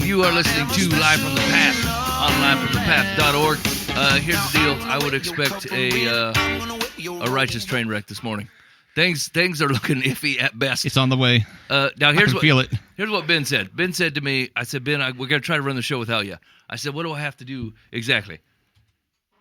and you are listening to Live from the Path on livefromthepath.org. Here's the deal. I would expect a righteous train wreck this morning. Things are looking iffy at best. It's on the way. Now here's feel it. Here's what Ben said. Ben said to me, I said, Ben, we're going to try to run the show without you. I said, what do I have to do exactly?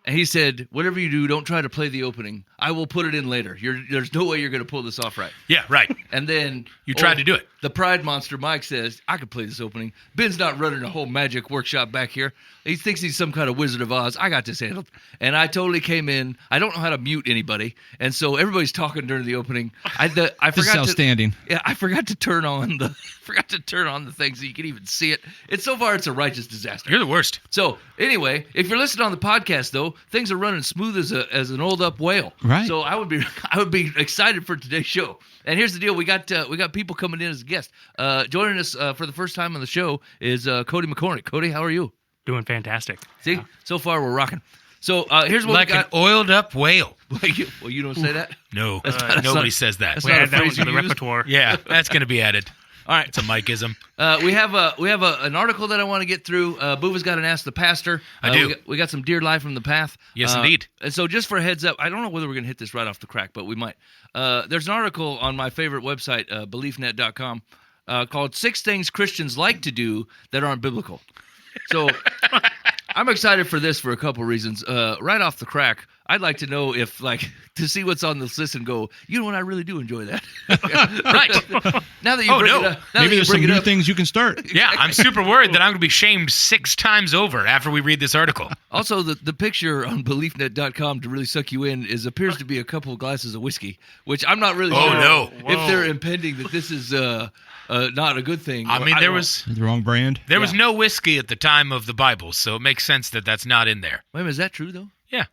And he said, whatever you do, don't try to play the opening. I will put it in later. There's no way you're going to pull this off right. Yeah, right. And then you tried to do it. The pride monster, Mike, says, I could play this opening. Ben's not running a whole magic workshop back here. He thinks he's some kind of Wizard of Oz. I got this handled. And I totally came in. I don't know how to mute anybody. And so everybody's talking during the opening. I This is forgot outstanding. I forgot to turn on the thing so you can even see it. So far, it's a righteous disaster. You're the worst. So anyway, if you're listening on the podcast, though, things are running smooth as an old up whale. Right. So I would be excited for today's show. And here's the deal: we got people coming in as a guest. Joining us for the first time on the show is Cody McCormick. Cody, how are you? Doing fantastic. See, so far we're rocking. So here's what like we got. An oiled up whale. Well, you don't say that. No, nobody says that. That's not a That phrase was in the you use. repertoire. Yeah, that's going to be added. All right, It's a Mikeism. we have an article that I want to get through. Boova's got an Ask the Pastor. I do. We got some Dear Live from the Path. Yes, indeed. And so just for a heads up, I don't know whether we're going to hit this right off the crack, but we might. There's an article on my favorite website, beliefnet.com, called 6 Things Christians Like to Do That Aren't Biblical. So I'm excited for this for a couple reasons. Right off the crack, I'd like to know if, to see what's on this list and go, you know what, I really do enjoy that. Right. Now that you bring it up. Maybe there's some new things you can start. Yeah, I'm super worried that I'm going to be shamed 6 times over after we read this article. Also, the picture on beliefnet.com to really suck you in appears to be a couple of glasses of whiskey, which I'm not really sure no. if they're impending that this is not a good thing. I mean, there was The wrong brand. there was no whiskey at the time of the Bible, so it makes sense that that's not in there. Wait a minute, is that true, though? Yeah.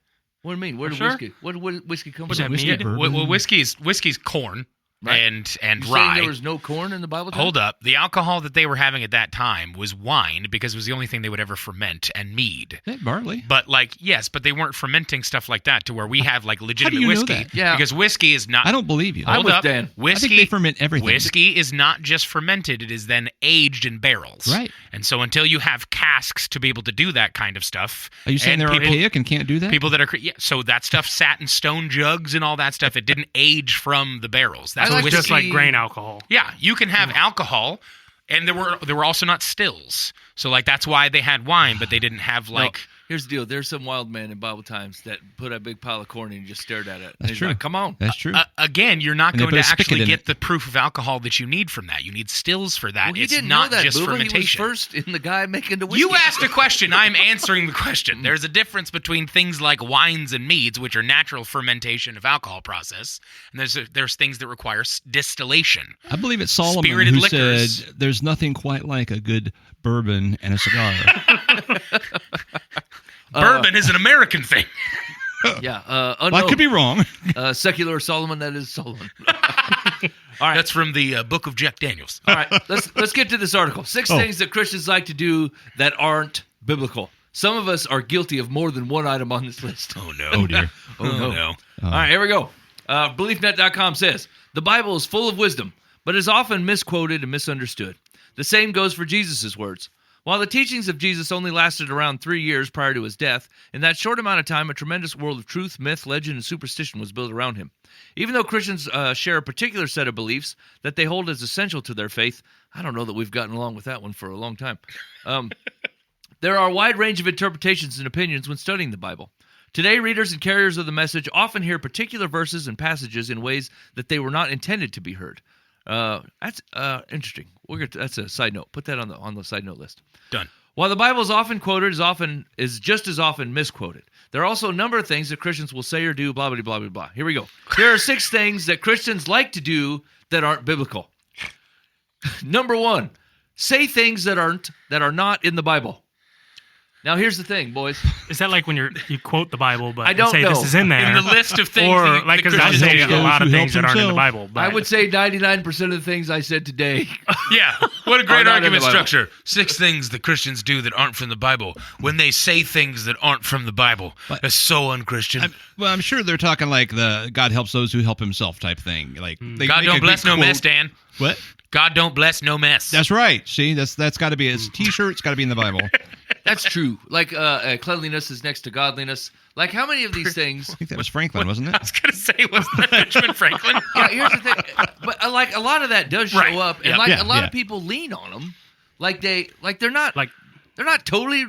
What do you mean? Where did Sure. whiskey? What did whiskey come What's from? that mean? Whiskey bourbon. Well, whiskey's corn Right. and You saying rye. there was no corn in the Bible? Hold up. The alcohol that they were having at that time was wine because it was the only thing they would ever ferment, and mead. Hey, barley. But yes, but they weren't fermenting stuff like that to where we have legitimate you know whiskey. that? Yeah. Because whiskey is not. I don't believe you. I'm Hold with up. Dan. Whiskey, I think they ferment everything. Whiskey is not just fermented; it is then aged in barrels. Right. And so until you have casks to be able to do that kind of stuff, Are you saying and they're people, archaic and can't do that? People that are so that stuff sat in stone jugs and all that stuff. It didn't age from the barrels. That's I like whiskey. Just like grain alcohol. Yeah, you can have alcohol, and there were also not stills. So that's why they had wine, but they didn't have No, here's the deal. There's some wild man in Bible times that put a big pile of corn in and just stared at it. And That's he's true. like, come on. That's true. Again, you're not And they going put to a spigot actually in get it. the proof of alcohol that you need from that. You need stills for that. Well, he It's didn't not know that, just Booba. fermentation. He was first in the guy making the whiskey. You asked a question. I'm answering the question. There's a difference between things like wines and meads, which are natural fermentation of alcohol process, and there's things that require distillation. I believe it's Solomon spirited who liquors. said, "There's nothing quite like a good bourbon and a cigar." Bourbon is an American thing. Yeah. Well, I Unknown. could be wrong. Secular Solomon, that is Solomon. All right. That's from the Book of Jack Daniels. All right, let's get to this article. 6 things that Christians like to do that aren't biblical. Some of us are guilty of more than one item on this list. Oh, no. Oh dear. Oh, no. All right, here we go. BeliefNet.com says, the Bible is full of wisdom, but is often misquoted and misunderstood. The same goes for Jesus' words. While the teachings of Jesus only lasted around 3 years prior to his death, in that short amount of time, a tremendous world of truth, myth, legend, and superstition was built around him. Even though Christians share a particular set of beliefs that they hold as essential to their faith, I don't know that we've gotten along with that one for a long time. There are a wide range of interpretations and opinions when studying the Bible. Today, readers and carriers of the message often hear particular verses and passages in ways that they were not intended to be heard. That's interesting. That's a side note. Put that on the side note list. Done. While the Bible is often quoted, is just as often misquoted. There are also a number of things that Christians will say or do, blah, blah, blah, blah, blah. Here we go. Here are 6 things that Christians like to do that aren't biblical. Number 1, say things that are not in the Bible. Now, here's the thing, boys. Is that like when you quote the Bible, but I don't say know. this is in there? In the list of things or that like, because I Christians say do. a lot of Who things that helps aren't in the himself. Bible. But I would say 99% of the things I said today. Yeah. What a Are great not in the argument Bible. structure. 6 things that Christians do that aren't from the Bible. When they say things that aren't from the Bible, that's so unchristian. I'm sure they're talking like the God helps those who help himself type thing. Like they God make don't a bless good no quote. mess, Dan. What? God don't bless no mess. That's right. See, that's got to be his T-shirt. It's got to be in the Bible. That's true. Like cleanliness is next to godliness. Like how many of these things? I think that was Franklin, wasn't I it? was going to say, wasn't that Benjamin Franklin? Yeah, here's the thing. But like a lot of that does show Right. up, and Yeah. like Yeah, a lot yeah. of people lean on them. Like they're not Like- they're not totally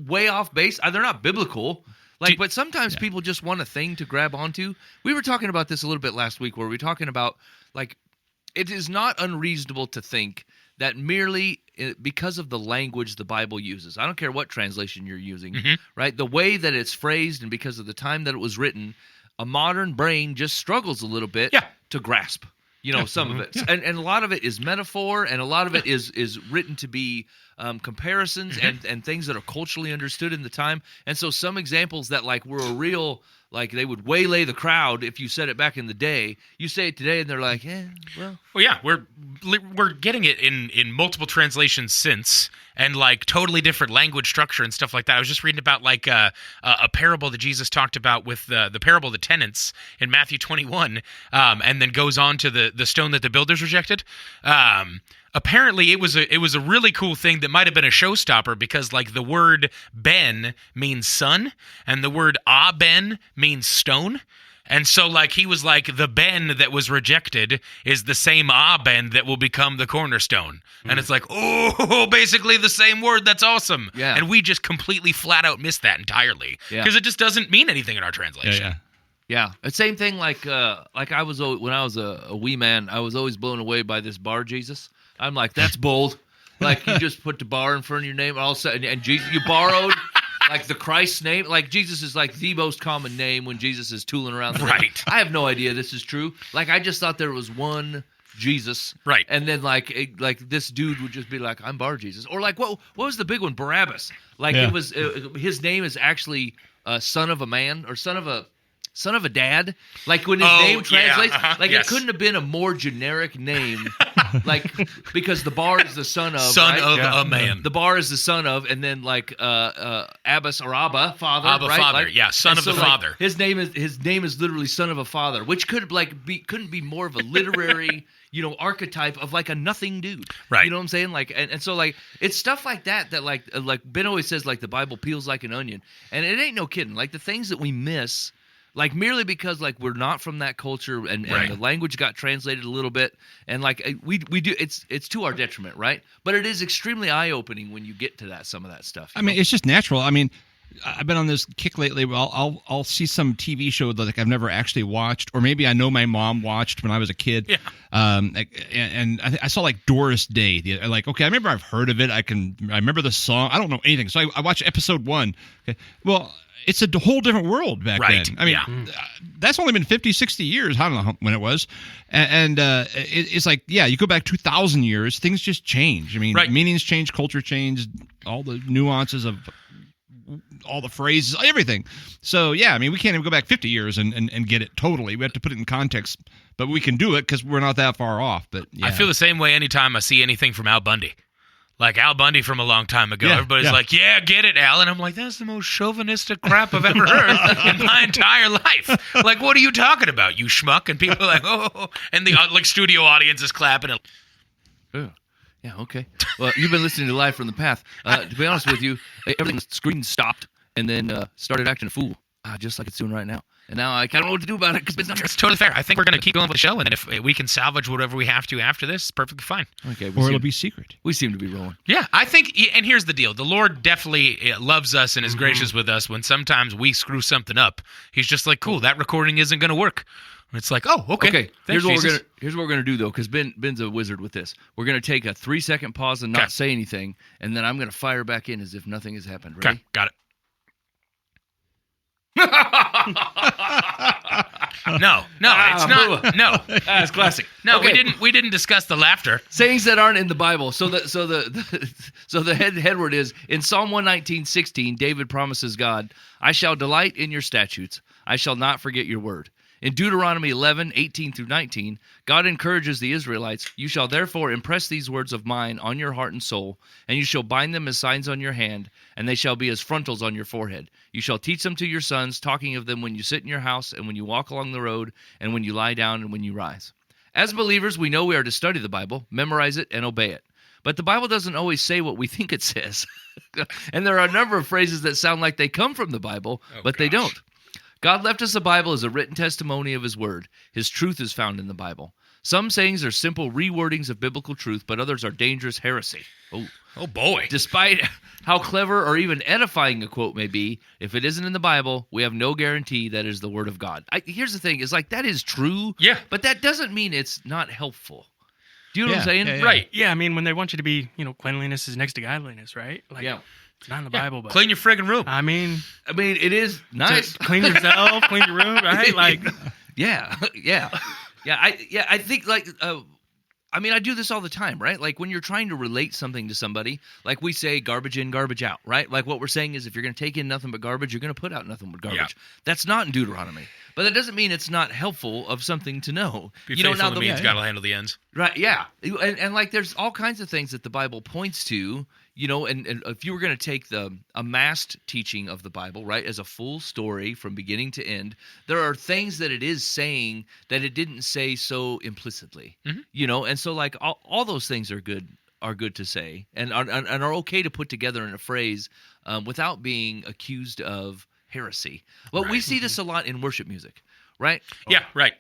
way off base. They're not biblical. Do- But sometimes people just want a thing to grab onto. We were talking about this a little bit last week, where we were talking about like it is not unreasonable to think that merely because of the language the Bible uses, I don't care what translation you're using, right? The way that it's phrased and because of the time that it was written, a modern brain just struggles a little bit to grasp, some of it. And a lot of it is metaphor, and a lot of it is written to be comparisons and things that are culturally understood in the time. And so some examples that like were a real, like they would waylay the crowd if you said it back in the day, you say it today and they're like, well, yeah, we're getting it in multiple translations since, and like totally different language structure and stuff like that. I was just reading about like a parable that Jesus talked about with the parable of the tenants in Matthew 21, and then goes on to the stone that the builders rejected. Apparently, it was a really cool thing that might have been a showstopper because like the word ben means son, and the word ben means stone. And so, like, he was like, the ben that was rejected is the same ben that will become the cornerstone. And it's like, oh, basically the same word. That's awesome. Yeah. And we just completely flat out missed that entirely. Yeah. Because it just doesn't mean anything in our translation. Yeah, the same thing. Like I was when I was a wee man, I was always blown away by this bar Jesus. I'm like, that's bold. Like you just put the bar in front of your name, all of a sudden, and Jesus, you borrowed like the Christ's name. Like Jesus is like the most common name when Jesus is tooling around. Right. I have no idea this is true. Like I just thought there was one Jesus. Right. And then like this dude would just be like, I'm Bar Jesus, or like what was the big one? Barabbas. Like Yeah. it was his name is actually son of a man or son of a dad. Like when his name translates, it couldn't have been a more generic name. Like because the bar is the son of A man. The bar is the son of, and then like Abbas or Abba, father, Abba, right? father, Like, yeah, son and of so, the like, father. His name is literally son of a father, which could couldn't be more of a literary archetype of like a nothing dude. Right. You know what I'm saying? Like and so like it's stuff like that like Ben always says like the Bible peels like an onion, and it ain't no kidding. Like the things that we miss. Like merely because like we're not from that culture and the language got translated a little bit and like we do it's to our detriment, right? But it is extremely eye-opening when you get to some of that stuff. I mean, it's just natural. I mean, I've been on this kick lately. Well, I'll see some TV show that like I've never actually watched, or maybe I know my mom watched when I was a kid. Yeah. And I saw like Doris Day. Like, okay, I remember I've heard of it. I remember the song. I don't know anything, so I watched episode 1. Okay. Well, it's a whole different world back Right. then. I mean, that's only been 50, 60 years. I don't know when it was. And it's like, yeah, you go back 2,000 years, things just change. I mean, meanings change, culture change, all the nuances of all the phrases, everything. So, yeah, I mean, we can't even go back 50 years and get it totally. We have to put it in context. But we can do it because we're not that far off. But yeah. I feel the same way anytime I see anything from Al Bundy. Like Al Bundy from a long time ago. Everybody's like, yeah, get it, Al. And I'm like, that's the most chauvinistic crap I've ever heard in my entire life. Like, what are you talking about, you schmuck? And people are like, oh. And the like studio audience is clapping. Yeah, okay. Well, you've been listening to Live from the Path. To be honest with you, everything's screen stopped and then started acting a fool, just like it's doing right now. And now I kind of know what to do about it because it's not It's totally fair. I think we're going to keep going with the show, and then if we can salvage whatever we have to after this, perfectly fine. Okay, or it'll be secret. We seem to be rolling. Yeah, I think, and here's the deal. The Lord definitely loves us and is gracious with us when sometimes we screw something up. He's just like, cool, that recording isn't going to work. And it's like, oh, okay. Okay, Thanks, here's what we're gonna do though, because Ben's a wizard with this. We're gonna take a 3-second pause and not say anything, and then I'm gonna fire back in as if nothing has happened. Ready? Okay, got it. No, it's not. No, That's classic. no, Okay. we didn't discuss the laughter. Sayings that aren't in the Bible. So the headword is in Psalm 119:16. David promises God, "I shall delight in your statutes. I shall not forget your word." In Deuteronomy 11:18-19, God encourages the Israelites, "You shall therefore impress these words of mine on your heart and soul, and you shall bind them as signs on your hand, and they shall be as frontals on your forehead. You shall teach them to your sons, talking of them when you sit in your house and when you walk along the road and when you lie down and when you rise." As believers, we know we are to study the Bible, memorize it, and obey it. But the Bible doesn't always say what we think it says. And there are a number of phrases that sound like they come from the Bible, but they don't. God left us a Bible as a written testimony of his word. His truth is found in the Bible. Some sayings are simple rewordings of biblical truth, but others are dangerous heresy. Oh boy. Despite how clever or even edifying a quote may be, if it isn't in the Bible, we have no guarantee that is the word of God. Here's the thing, is like that is true, but that doesn't mean it's not helpful. Do you know what I'm saying? Right. Yeah, I mean, when they want you to be, cleanliness is next to godliness, right? Like, it's not in the Bible, but clean your friggin' room. I mean, it is nice. Clean yourself, clean your room, right? Like, I think like, I do this all the time, right? Like when you're trying to relate something to somebody, like we say garbage in, garbage out, right? Like what we're saying is if you're going to take in nothing but garbage, you're going to put out nothing but garbage. Yeah. That's not in Deuteronomy. But that doesn't mean it's not helpful of something to know. Be faithful to the means, God will handle the ends. Right, yeah. And like there's all kinds of things that the Bible points to, and if you were going to take a massed teaching of the Bible, right, as a full story from beginning to end, there are things that it is saying that it didn't say so implicitly, and so like all those things are good to say and are okay to put together in a phrase without being accused of heresy. Well, we see this a lot in worship music, right? Yeah, right.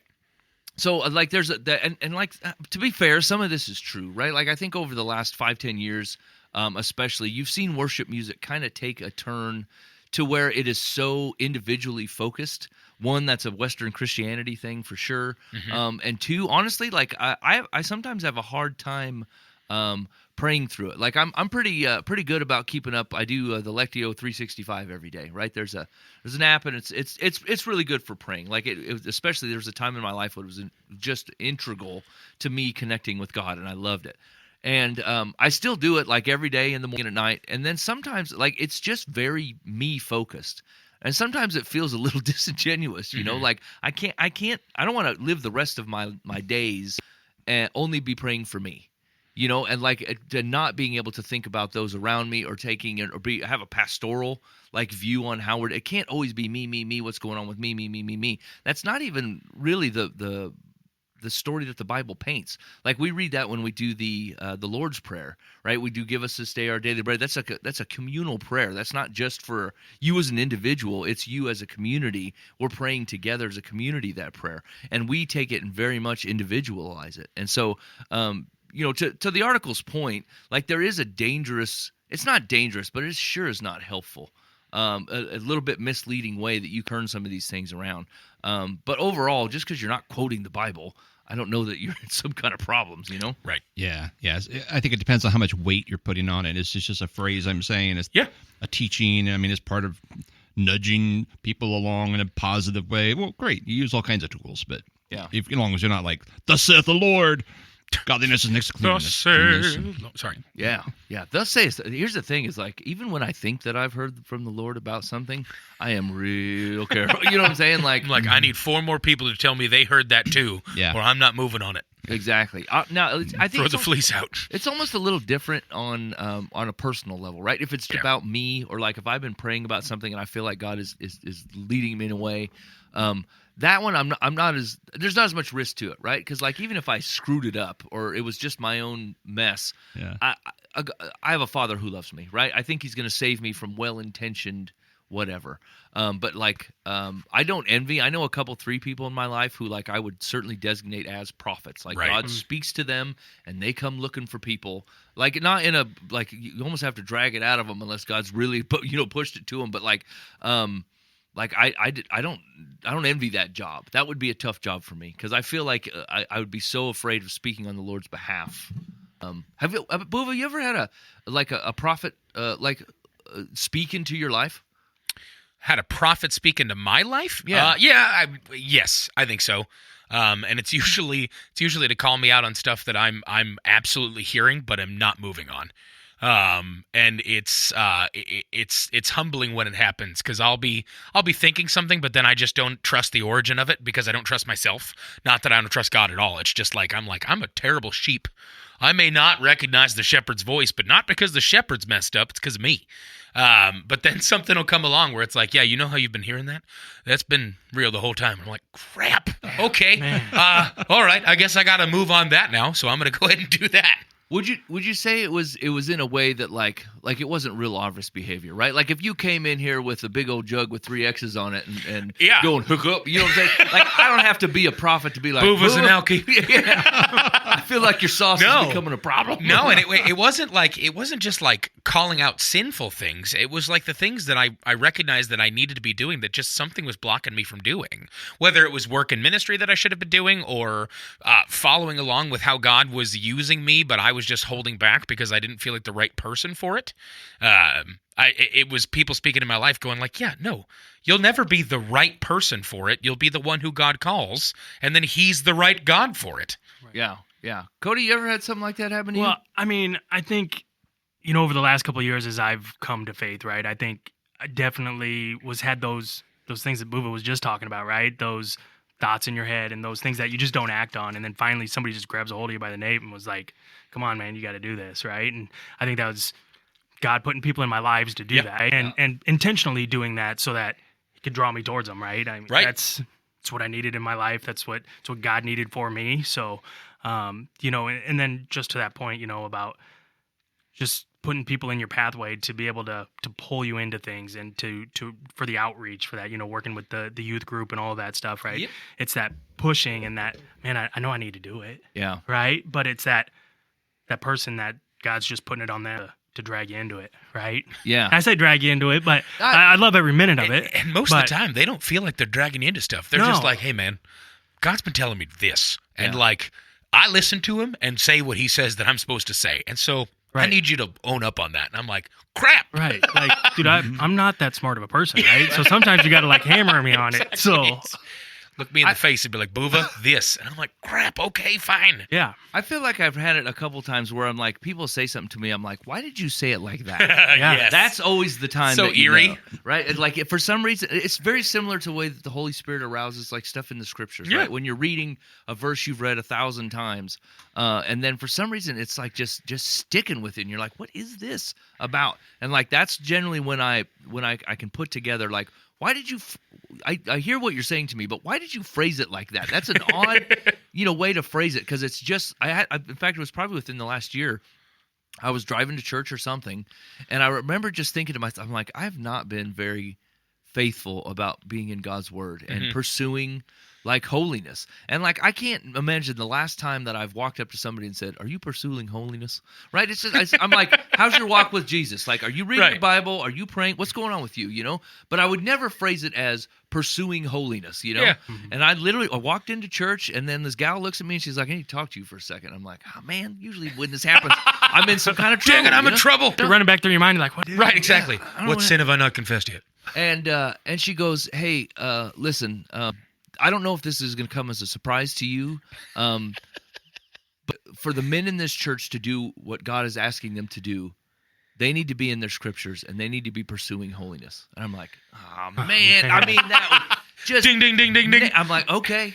So like there's to be fair, some of this is true, right? Like I think over the last 5-10 years, especially, you've seen worship music kind of take a turn to where it is so individually focused. One, that's a Western Christianity thing for sure. And two, honestly, like I sometimes have a hard time praying through it. Like I'm pretty good about keeping up. I do the Lectio 365 every day, right? There's an app, and it's really good for praying. Like it especially there was a time in my life when it was just integral to me connecting with God, and I loved it. And I still do it like every day in the morning and at night. And then sometimes like it's just very me focused. And sometimes it feels a little disingenuous, like I don't want to live the rest of my days and only be praying for me. And like not being able to think about those around me or have a pastoral like view on how it can't always be me, what's going on with me. That's not even really the story that the Bible paints. Like we read that when we do the Lord's Prayer, right? We do give us this day our daily bread. That's a communal prayer. That's not just for you as an individual. It's you as a community. We're praying together as a community, that prayer. And we take it and very much individualize it. And so, to the article's point, like there is it's not dangerous, but it sure is not helpful. A little bit misleading way that you turn some of these things around. But overall, just because you're not quoting the Bible, I don't know that you're in some kind of problems, Right. Yeah. I think it depends on how much weight you're putting on it. It's just a phrase I'm saying. It's a teaching. I mean, it's part of nudging people along in a positive way. Well, great. You use all kinds of tools, but as long as you're not like, thus saith the Lord, godliness is next to cleanness. Sorry. Yeah. Thus saith. Here's the thing: is like even when I think that I've heard from the Lord about something, I am real careful. You know what I'm saying? Like I need 4 more people to tell me they heard that too, or I'm not moving on it. Exactly. Now I think throw the fleece out. It's almost a little different on a personal level, right? If it's about me, or like if I've been praying about something and I feel like God is leading me in a way. That one, there's not as much risk to it, right? Because like even if I screwed it up or it was just my own mess, I have a Father who loves me, right? I think He's going to save me from well-intentioned whatever. But like I don't envy. I know 3 people in my life who like I would certainly designate as prophets. Like God speaks to them and they come looking for people. Like not in a like you almost have to drag it out of them unless God's really pushed it to them. But like. Like I don't envy that job. That would be a tough job for me because I feel like I would be so afraid of speaking on the Lord's behalf. Have you ever had a prophet speak into your life? Had a prophet speak into my life? Yeah. Yes, I think so. And it's usually to call me out on stuff that I'm absolutely hearing, but I'm not moving on. And it's humbling when it happens, because I'll be thinking something, but then I just don't trust the origin of it because I don't trust myself. Not that I don't trust God at all. It's just like I'm a terrible sheep. I may not recognize the shepherd's voice, but not because the shepherd's messed up. It's because of me. But then something will come along where it's like, yeah, you know how you've been hearing that? That's been real the whole time. I'm like, crap. Okay. All right. I guess I got to move on that now. So I'm going to go ahead and do that. Would you say it was in a way that like it wasn't real obvious behavior, right? Like if you came in here with a big old jug with 3 X's on it and going hook up, you know what I'm saying? Like I don't have to be a prophet to be like Boova's an alky. Yeah. I feel like your sauce is becoming a problem. No, and it wasn't just like calling out sinful things. It was like the things that I recognized that I needed to be doing that just something was blocking me from doing. Whether it was work in ministry that I should have been doing, or following along with how God was using me, but I was just holding back because I didn't feel like the right person for it. It was people speaking in my life going like, yeah, no, you'll never be the right person for it. You'll be the one who God calls, and then he's the right God for it. Right. Yeah. Cody, you ever had something like that happen to you? Well, I mean, I think, over the last couple of years as I've come to faith, right, I think I definitely had those things that Buva was just talking about, right? Those thoughts in your head and those things that you just don't act on. And then finally somebody just grabs a hold of you by the nape and was like, come on, man, you got to do this, right? And I think that was God putting people in my lives to do that, and intentionally doing that so that he could draw me towards him, right? I mean, that's what I needed in my life. That's what God needed for me. So, and then just to that point, about just putting people in your pathway to be able to pull you into things and to for the outreach for that, working with the youth group and all of that stuff, right? Yep. It's that pushing and that, man, I know I need to do it. Yeah. Right. But it's that person that God's just putting it on there to drag you into it, right? Yeah. I say drag you into it, but I love every minute of it. And most of the time, they don't feel like they're dragging you into stuff. They're just like, hey, man, God's been telling me this. And like, I listen to him and say what he says that I'm supposed to say. And so I need you to own up on that. And I'm like, crap. Right. Like, dude, I'm not that smart of a person, right? So sometimes you got to like hammer me on it. So look me in the face and be like, Buva, this. And I'm like, crap, okay, fine. Yeah. I feel like I've had it a couple times where I'm like, people say something to me, I'm like, why did you say it like that? Yes. That's always the time. So that eerie. Right? And like, for some reason, it's very similar to the way that the Holy Spirit arouses like stuff in the scriptures, right? When you're reading a verse you've read 1,000 times, and then for some reason, it's like just sticking with it, and you're like, what is this about? And like, that's generally when I can put together like, why did you? I hear what you're saying to me, but why did you phrase it like that? That's an odd, way to phrase it, because it's just. In fact, it was probably within the last year. I was driving to church or something, and I remember just thinking to myself, I'm like, I have not been very faithful about being in God's Word and pursuing like holiness. And like, I can't imagine the last time that I've walked up to somebody and said, are you pursuing holiness? Right? It's just, I'm like, how's your walk with Jesus? Like, are you reading the Bible? Are you praying? What's going on with you? But I would never phrase it as pursuing holiness, Yeah. And I walked into church, and then this gal looks at me and she's like, I need to talk to you for a second. I'm like, oh man, usually when this happens, I'm in some kind of trouble. Dang it, I'm in trouble. You're running back through your mind, like, what? Right, exactly. What sin have I not confessed yet? And she goes, hey, listen, I don't know if this is going to come as a surprise to you, but for the men in this church to do what God is asking them to do, they need to be in their scriptures, and they need to be pursuing holiness. And I'm like, oh, man. I mean, that was just... Ding, ding, ding, ding, ding. I'm like, okay.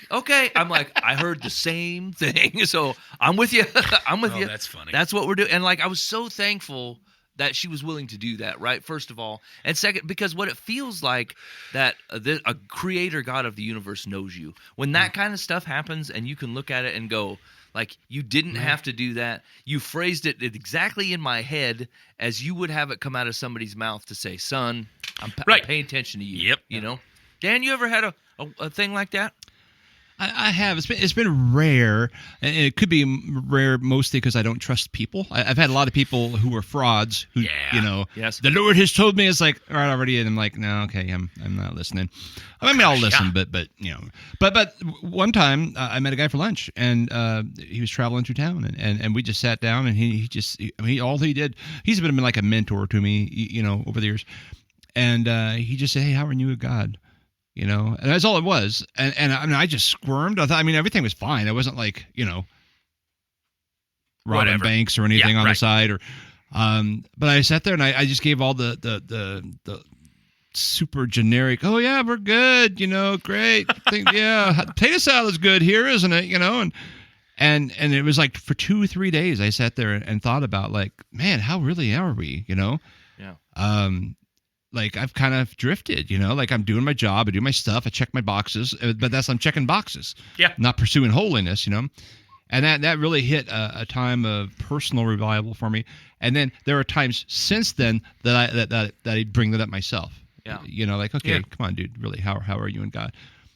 I'm like, I heard the same thing, so I'm with you. I'm with you. That's funny. That's what we're doing. And like, I was so thankful that she was willing to do that, right? First of all. And second, because what it feels like that a creator God of the universe knows you. When that kind of stuff happens and you can look at it and go, like, you didn't have to do that. You phrased it exactly in my head as you would have it come out of somebody's mouth to say, son, I'm paying attention to you. Yep. Dan, you ever had a thing like that? I have. It's been rare, and it could be rare mostly because I don't trust people. I've had a lot of people who are frauds. Who, the Lord has told me. It's like, all right, already, and I'm like, no, okay, I'm not listening. I mean, I'll listen, but but one time I met a guy for lunch, and he was traveling through town, and we just sat down, and he all he did, he's been like a mentor to me, over the years, and he just said, hey, how are you with God? And that's all it was. And I mean, I just squirmed. I mean, everything was fine. I wasn't like, robbing banks or anything on the side. But I sat there and I just gave all the super generic, oh yeah, we're good, great. Potato salad's good here, isn't it? And it was like for 2 or 3 days I sat there and thought about like, man, how really are we? Yeah. Like I've kind of drifted, like I'm doing my job, I do my stuff, I check my boxes, but I'm checking boxes, not pursuing holiness, and that really hit a time of personal revival for me. And then there are times since then that I bring that up myself. Yeah. Like, okay, come on, dude, really, how are you in God?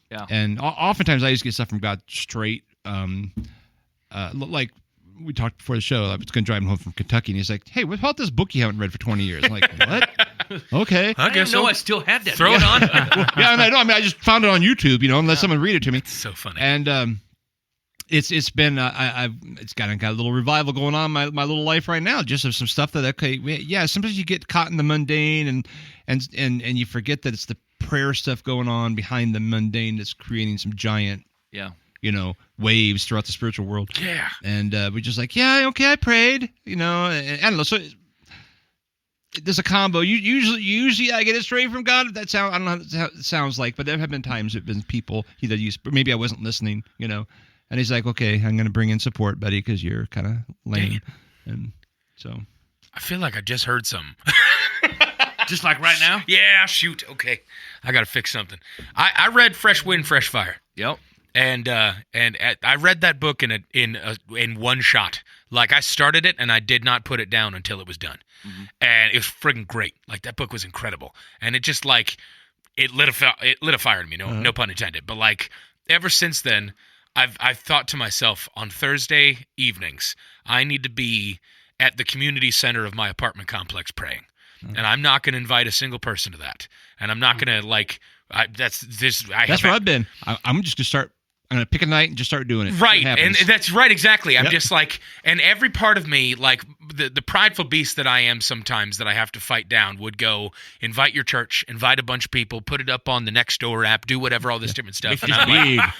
Yeah. And oftentimes I just get stuff from God straight. Like we talked before the show, I was going to drive him home from Kentucky, and he's like, "Hey, what about this book you haven't read for 20 years?" I'm like, "What? Okay, I didn't know I still had that. Throw it on. Yeah, and I just found it on YouTube, and let someone read it to me. It's so funny. And it's been it's got a little revival going on in my little life right now, just of some stuff that sometimes you get caught in the mundane and you forget that it's the prayer stuff going on behind the mundane that's creating some giant waves throughout the spiritual world. Yeah. And we're just like, yeah, okay, I prayed, and I don't know. So there's a combo. Usually I get it straight from God. I don't know how it sounds like, but there have been times there've been people maybe I wasn't listening, and he's like, okay, I'm going to bring in support, buddy, because you're kind of lame. And so I feel like I just heard something. Just like right now? Yeah, shoot. Okay. I got to fix something. I read Fresh Wind, Fresh Fire. Yep. And I read that book in one shot. Like I started it and I did not put it down until it was done. Mm-hmm. And it was friggin' great. Like that book was incredible. And it just like it lit a fire in me, no pun intended. But like ever since then, I've thought to myself, on Thursday evenings, I need to be at the community center of my apartment complex praying. Mm-hmm. And I'm not going to invite a single person to that. And I'm not going to like that's where I've been. I'm just going to start. I'm going to pick a night and just start doing it. Right. And that's right. Exactly. I'm just like, and every part of me, like the prideful beast that I am sometimes that I have to fight down would go invite your church, invite a bunch of people, put it up on the Nextdoor app, do whatever, all this different stuff. And I'm like,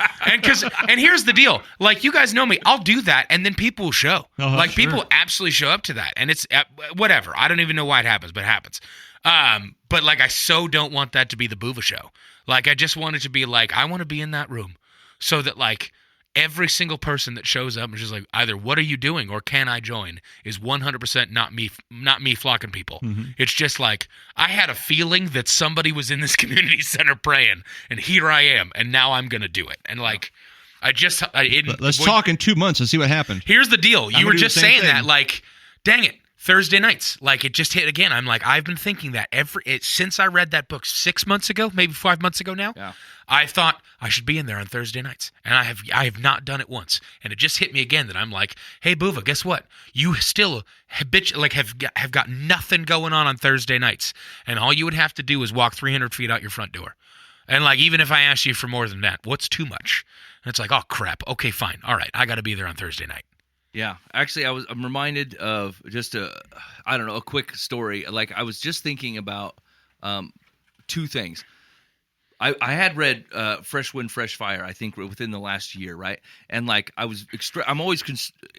and here's the deal. Like, you guys know me. I'll do that. And then people will show. Like people absolutely show up to that. And it's whatever. I don't even know why it happens, but it happens. But like, I so don't want that to be the Buva show. Like, I just want it to be like, I want to be in that room. So that like every single person that shows up is just like either what are you doing or can I join is 100% not me flocking people. Mm-hmm. It's just like I had a feeling that somebody was in this community center praying and here I am and now I'm going to do it. And like let's talk in 2 months and see what happened. Here's the deal. You were just saying that like, dang it. Thursday nights, like it just hit again. I'm like, I've been thinking that since I read that book 6 months ago, maybe 5 months ago now. Yeah. I thought I should be in there on Thursday nights, and I have not done it once. And it just hit me again that I'm like, hey, Buva, guess what? You still have got nothing going on Thursday nights, and all you would have to do is walk 300 feet out your front door. And like, even if I ask you for more than that, what's too much? And it's like, oh crap. Okay, fine. All right, I got to be there on Thursday night. Yeah, actually, I'm reminded of just a quick story. Like I was just thinking about two things. I had read Fresh Wind, Fresh Fire, I think within the last year, right? And like I'm always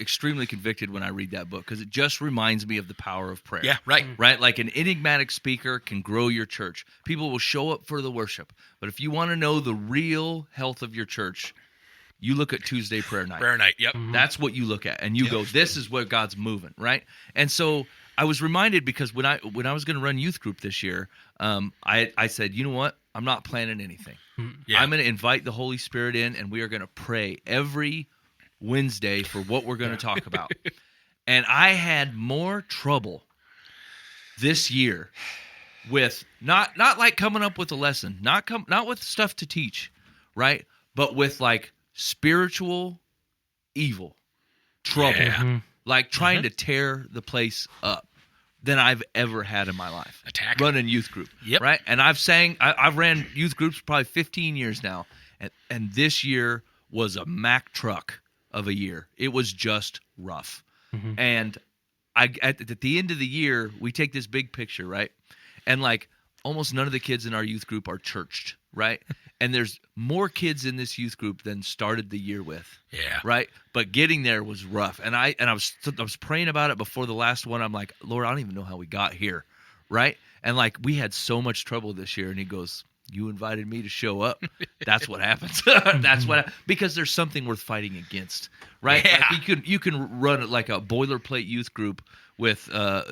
extremely convicted when I read that book because it just reminds me of the power of prayer. Yeah, right. Right? Like an enigmatic speaker can grow your church. People will show up for the worship. But if you want to know the real health of your church, you look at Tuesday prayer night. Prayer night, yep. Mm-hmm. That's what you look at. And you go, this is where God's moving, right? And so I was reminded because when I was going to run youth group this year, I said, you know what? I'm not planning anything. Yeah. I'm going to invite the Holy Spirit in, and we are going to pray every Wednesday for what we're going to talk about. And I had more trouble this year with not like coming up with a lesson, not with stuff to teach, right? But with like spiritual evil, trouble, like trying to tear the place up than I've ever had in my life. Running youth group, right? And I've ran youth groups probably 15 years now, and this year was a Mack truck of a year. It was just rough. Mm-hmm. And at the end of the year, we take this big picture, right? And like almost none of the kids in our youth group are churched, right? And there's more kids in this youth group than started the year with. Yeah. Right. But getting there was rough. And I was praying about it before the last one. I'm like, Lord, I don't even know how we got here. Right. And like, we had so much trouble this year. And he goes, you invited me to show up. That's what happens. Because there's something worth fighting against. Right. Yeah. Like you can run it like a boilerplate youth group with,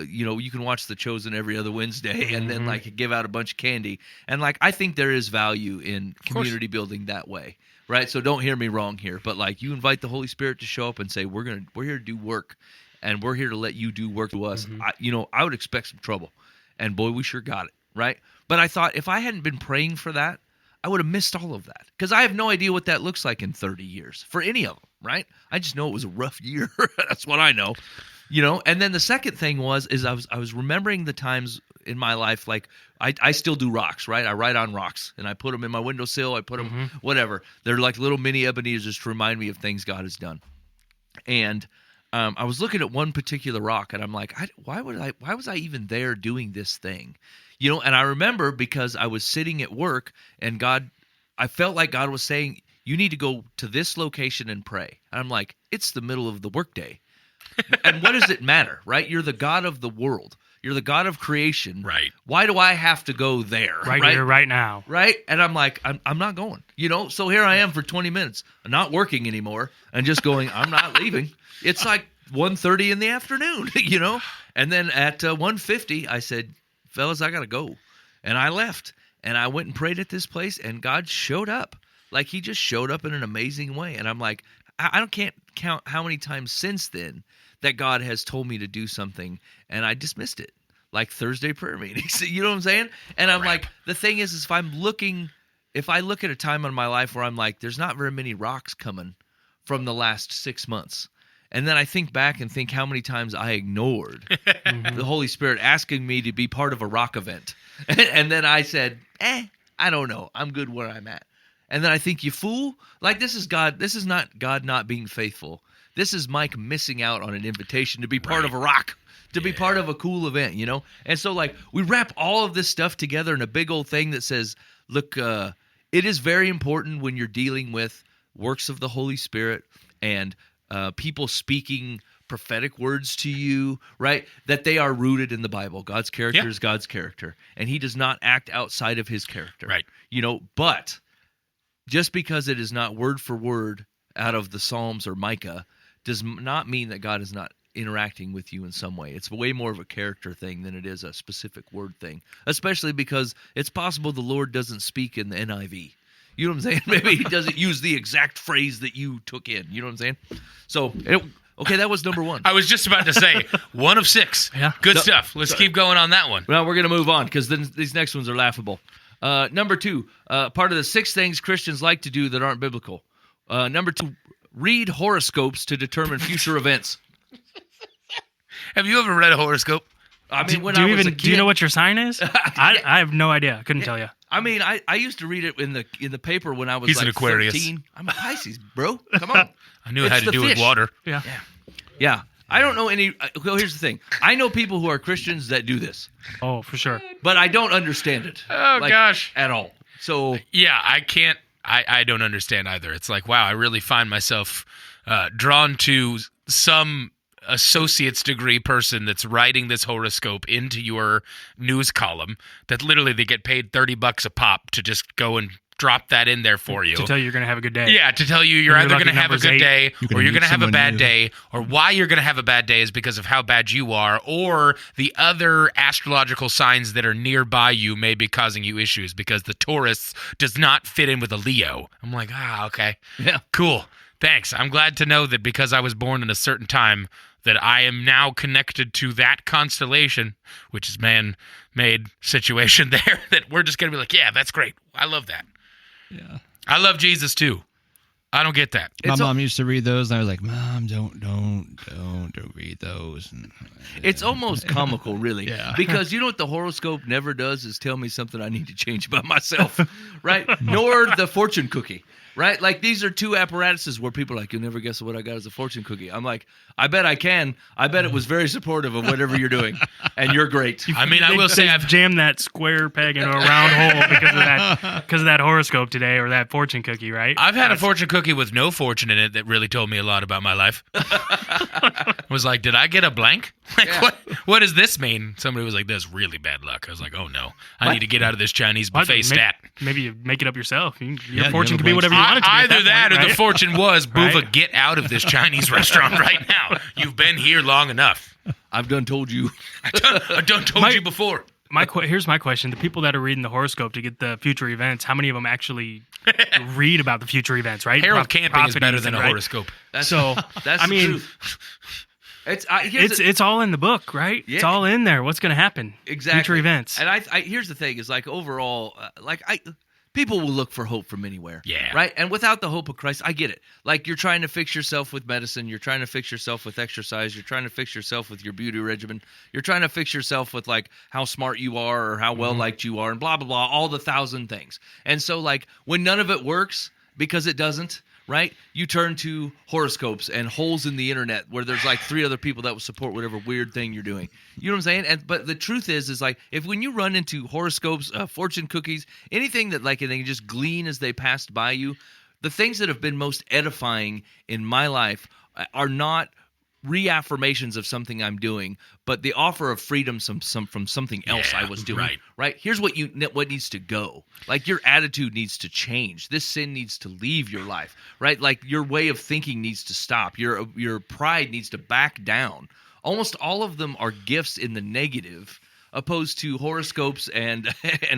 you can watch The Chosen every other Wednesday and then like give out a bunch of candy. And like, I think there is value in community building that way. Right. So don't hear me wrong here, but like you invite the Holy Spirit to show up and say, we're here to do work and we're here to let you do work to us. I would expect some trouble, and boy, we sure got it. Right. But I thought if I hadn't been praying for that, I would have missed all of that, because I have no idea what that looks like in 30 years for any of them. Right. I just know it was a rough year. That's what I know. And then the second thing is I was remembering the times in my life, like I still do rocks, right? I write on rocks and I put them in my windowsill. I put them whatever. They're like little mini Ebenezers to remind me of things God has done. And I was looking at one particular rock and I'm like, why was I even there doing this thing? And I remember because I was sitting at work and I felt like God was saying, you need to go to this location and pray. And I'm like, it's the middle of the workday. And what does it matter, right? You're the God of the world. You're the God of creation. Right. Why do I have to go there? Right here, right now. Right? And I'm like, I'm not going. So here I am for 20 minutes, not working anymore, and just going, I'm not leaving. It's like 1:30 in the afternoon, And then at 1:50, I said, fellas, I got to go. And I left. And I went and prayed at this place, and God showed up. Like, he just showed up in an amazing way. And I'm like, I can't count how many times since then that God has told me to do something, and I dismissed it, like Thursday prayer meetings. You know what I'm saying? And I'm like, the thing is if I look at a time in my life where I'm like, there's not very many rocks coming from the last 6 months, and then I think back and think how many times I ignored the Holy Spirit asking me to be part of a rock event, and then I said, I don't know, I'm good where I'm at. And then I think, you fool, like this is God. This is not God not being faithful. This is Mike missing out on an invitation to be part of a rock, to be part of a cool event, And so like we wrap all of this stuff together in a big old thing that says, look, it is very important when you're dealing with works of the Holy Spirit and people speaking prophetic words to you, right? That they are rooted in the Bible. God's character is God's character, and he does not act outside of his character. Right. But just because it is not word for word out of the Psalms or Micah does not mean that God is not interacting with you in some way. It's way more of a character thing than it is a specific word thing, especially because it's possible the Lord doesn't speak in the NIV. You know what I'm saying? Maybe he doesn't use the exact phrase that you took in. You know what I'm saying? So, okay, that was number one. I was just about to say, 1 of 6. Yeah. Good stuff. Let's keep going on that one. Well, we're going to move on because then these next ones are laughable. Number 2, part of the 6 things Christians like to do that aren't biblical. Number 2, read horoscopes to determine future events. Have you ever read a horoscope? I mean, when do I you was even a kid, do you know what your sign is? I have no idea. I couldn't tell you. I mean, I used to read it in the paper when I was He's like an Aquarius. 13. I'm a Pisces, bro. Come on. I knew it had to the do with fish. water. Yeah. I don't know any. Well, here's the thing. I know people who are Christians that do this, Oh, for sure. but I don't understand it. Oh, gosh. At all. So Yeah, I can't. I don't understand either. It's like, wow, I really find myself drawn to some associate's degree person that's writing this horoscope into your news column that literally they get paid $30 a pop to just go and drop that in there for you. To tell you you're going to have a good day. Yeah, to tell you you're When either you're going to lucky have a number's good 8. day You're gonna or you're meet going to have a someone bad new. day, or why you're going to have a bad day is because of how bad you are, or the other astrological signs that are nearby you may be causing you issues because the Taurus does not fit in with a Leo. I'm like, okay. yeah. Cool. Thanks. I'm glad to know that because I was born in a certain time that I am now connected to that constellation, which is man-made situation there, that we're just going to be like, yeah, that's great. I love that. Yeah. I love Jesus too. I don't get that. My mom used to read those, and I was like, Mom, don't read those. And, It's almost comical, really. Yeah. Because you know what the horoscope never does is tell me something I need to change about myself, right? Nor the fortune cookie. Right? Like, these are two apparatuses where people are like, you'll never guess what I got as a fortune cookie. I'm like, I bet I can. I bet it was very supportive of whatever you're doing. And you're great. I mean, I will say I've jammed that square peg into a round hole because of that horoscope today, or that fortune cookie, right? I've had a fortune cookie with no fortune in it that really told me a lot about my life. Was like, did I get a blank? Like, what does this mean? Somebody was like, "That's really bad luck." I was like, "Oh no, I need to get out of this Chinese buffet stat." Maybe you make it up yourself. Your you fortune have could be a whatever you want it to be. Either that, point, or right? the fortune was, Boova, Right. get out of this Chinese restaurant right now. You've been here long enough. I've done told you. I done told you before. Here's my question: the people that are reading the horoscope to get the future events, how many of them actually read about the future events? Right? Harold Camping is better than a right? horoscope. That's the truth. It's all in the book, right? Yeah. It's all in there. What's going to happen? Exactly. Future events. And I here's the thing: is like overall, people will look for hope from anywhere. Yeah. Right. And without the hope of Christ, I get it. Like, you're trying to fix yourself with medicine. You're trying to fix yourself with exercise. You're trying to fix yourself with your beauty regimen. You're trying to fix yourself with like how smart you are or how well liked you are and blah blah blah. All the 1,000 things. And so like when none of it works because it doesn't. Right? You turn to horoscopes and holes in the internet where there's like 3 other people that will support whatever weird thing you're doing. You know what I'm saying? But the truth is like, if when you run into horoscopes, fortune cookies, anything that like they can just glean as they passed by you, the things that have been most edifying in my life are not reaffirmations of something I'm doing, but the offer of freedom from something else I was doing. Right? Here's what needs to go. Like, your attitude needs to change. This sin needs to leave your life. Right? Like, your way of thinking needs to stop. Your pride needs to back down. Almost all of them are gifts in the negative, opposed to horoscopes and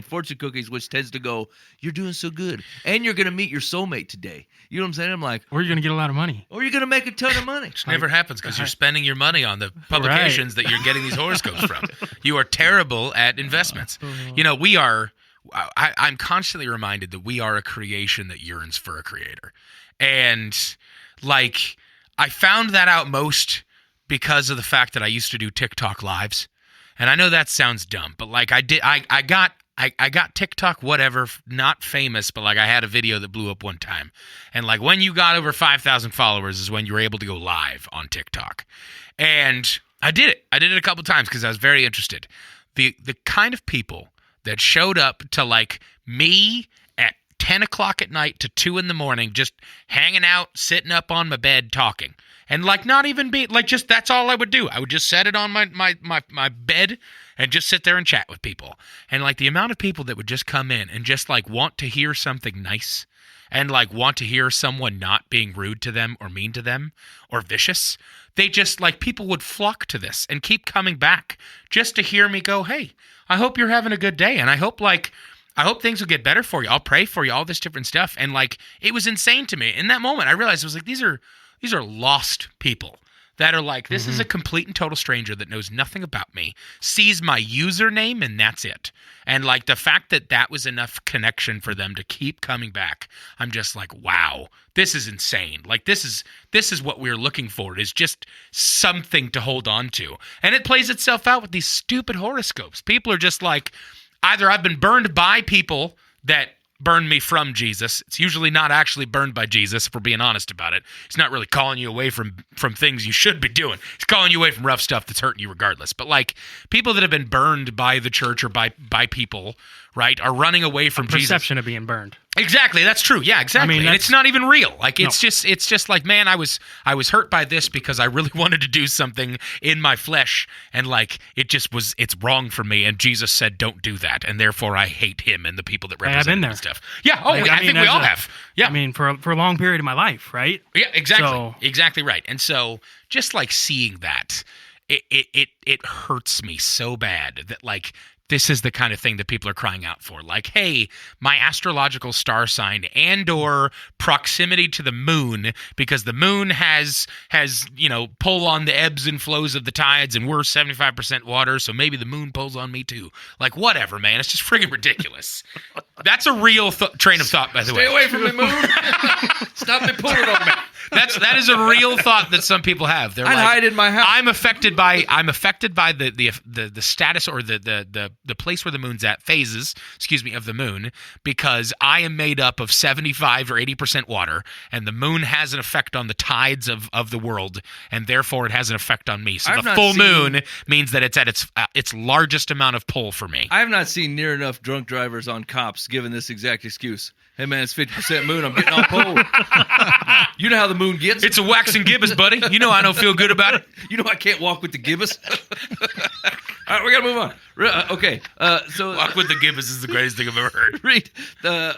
fortune cookies, which tends to go, you're doing so good, and you're going to meet your soulmate today. You know what I'm saying? I'm like, or you're going to get a lot of money. or you're going to make a ton of money. It never happens because you're spending your money on the publications that you're getting these horoscopes from. You are terrible at investments. You know, I'm constantly reminded that we are a creation that yearns for a creator. And like, I found that out most because of the fact that I used to do TikTok lives. And I know that sounds dumb, but like I got TikTok, whatever, not famous, but like I had a video that blew up one time. And like when you got over 5,000 followers is when you were able to go live on TikTok. And I did it. I did it a couple times because I was very interested. The kind of people that showed up to like me at 10 o'clock at night to 2 in the morning, just hanging out, sitting up on my bed talking. And like not even be like, just that's all I would do. I would just set it on my bed and just sit there and chat with people. And like the amount of people that would just come in and just like want to hear something nice and like want to hear someone not being rude to them or mean to them or vicious. They just like, people would flock to this and keep coming back just to hear me go, hey, I hope you're having a good day. And I hope things will get better for you. I'll pray for you, all this different stuff. And like, it was insane to me. In that moment, I realized it was like, these are lost people that are like, this is a complete and total stranger that knows nothing about me, sees my username, and that's it. And like the fact that was enough connection for them to keep coming back, I'm just like, wow, this is insane. Like this is what we're looking for, is just something to hold on to. And it plays itself out with these stupid horoscopes. People are just like, either I've been burned by people that burn me from Jesus. It's usually not actually burned by Jesus, if we're being honest about it. He's not really calling you away from things you should be doing. He's calling you away from rough stuff that's hurting you regardless. But like people that have been burned by the church or by people, right, are running away from Jesus. Perception of being burned. Exactly, that's true. Yeah, exactly. I mean, and it's not even real. Like it's just like, man, I was hurt by this because I really wanted to do something in my flesh, and like it's wrong for me. And Jesus said, don't do that, and therefore I hate him and the people that represent him and stuff. Yeah. Oh, Like, I think we all have. Yeah. I mean, for a long period of my life, right? Yeah. Exactly. So, exactly right. And so, just like seeing that, it hurts me so bad that like, this is the kind of thing that people are crying out for. Like, hey, my astrological star sign and or proximity to the moon, because the moon has pull on the ebbs and flows of the tides, and we're 75% water, so maybe the moon pulls on me too. Like, whatever, man. It's just friggin' ridiculous. That's a real train of thought, by the way. Stay away from me, moon. Stop me pulling on me. That is a real thought that some people have. They're I'd like, hide in my house. I'm affected by the status or the place where the moon's at, phases, of the moon, because I am made up of 75 or 80% water, and the moon has an effect on the tides of the world, and therefore it has an effect on me. So the full moon means that it's at its largest amount of pull for me. I have not seen near enough drunk drivers on cops giving this exact excuse. Hey man, it's 50% moon. I'm getting all pulled. You know how the moon gets. It's a wax and gibbous, buddy. You know I don't feel good about it. You know I can't walk with the gibbous. All right, we got to move on. Okay, so walk with the gibbous is the greatest thing I've ever heard.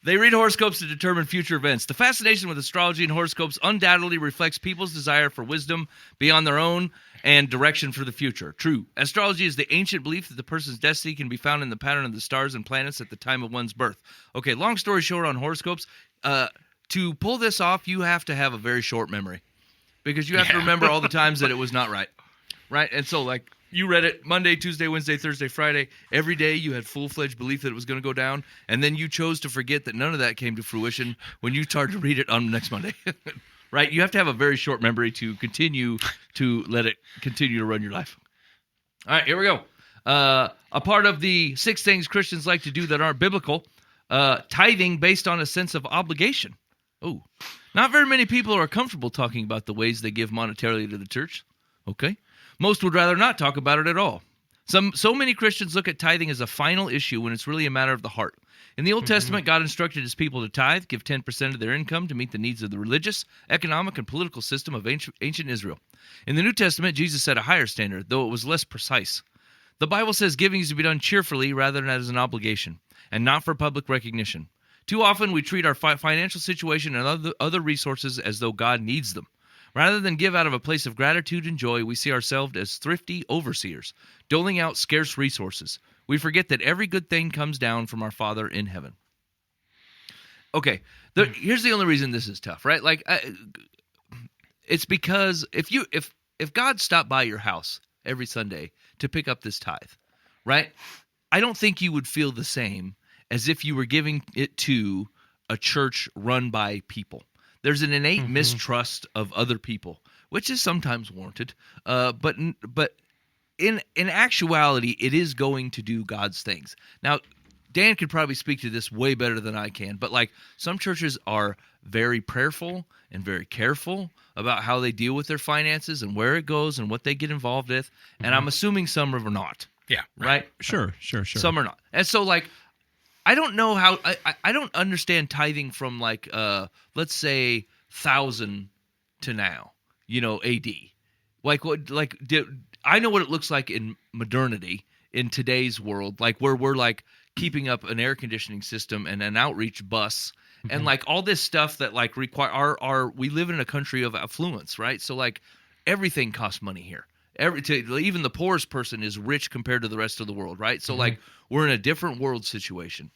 They read horoscopes to determine future events. The fascination with astrology and horoscopes undoubtedly reflects people's desire for wisdom beyond their own and direction for the future. True. Astrology is the ancient belief that the person's destiny can be found in the pattern of the stars and planets at the time of one's birth. Okay, long story short on horoscopes, to pull this off, you have to have a very short memory because you have to remember all the times that it was not right. Right? And so, like, you read it Monday, Tuesday, Wednesday, Thursday, Friday. Every day you had full-fledged belief that it was going to go down, and then you chose to forget that none of that came to fruition when you started to read it on next Monday. Right? You have to have a very short memory to continue to let it continue to run your life. All right, here we go. A part of the 6 things Christians like to do that aren't biblical, tithing based on a sense of obligation. Oh, not very many people are comfortable talking about the ways they give monetarily to the church. Okay. Most would rather not talk about it at all. So many Christians look at tithing as a final issue when it's really a matter of the heart. In the Old Testament, God instructed his people to tithe, give 10% of their income to meet the needs of the religious, economic, and political system of ancient Israel. In the New Testament, Jesus set a higher standard, though it was less precise. The Bible says giving is to be done cheerfully rather than as an obligation, and not for public recognition. Too often, we treat our financial situation and other resources as though God needs them. Rather than give out of a place of gratitude and joy, we see ourselves as thrifty overseers, doling out scarce resources. We forget that every good thing comes down from our Father in heaven. Okay, here's the only reason this is tough, right? Like, it's because if God stopped by your house every Sunday to pick up this tithe, right? I don't think you would feel the same as if you were giving it to a church run by people. There's an innate mistrust of other people, which is sometimes warranted. But in actuality, it is going to do God's things. Now, Dan could probably speak to this way better than I can, but like some churches are very prayerful and very careful about how they deal with their finances and where it goes and what they get involved with. And I'm assuming some are not. Yeah. Right? Sure. Some are not. And so like, I don't know how I don't understand tithing from like let's say 1,000 to now, AD. I know what it looks like in modernity in today's world, like where we're like keeping up an air conditioning system and an outreach bus and like all this stuff that like require we live in a country of affluence, right? So like everything costs money here. Even the poorest person is rich compared to the rest of the world, right? So like we're in a different world situation.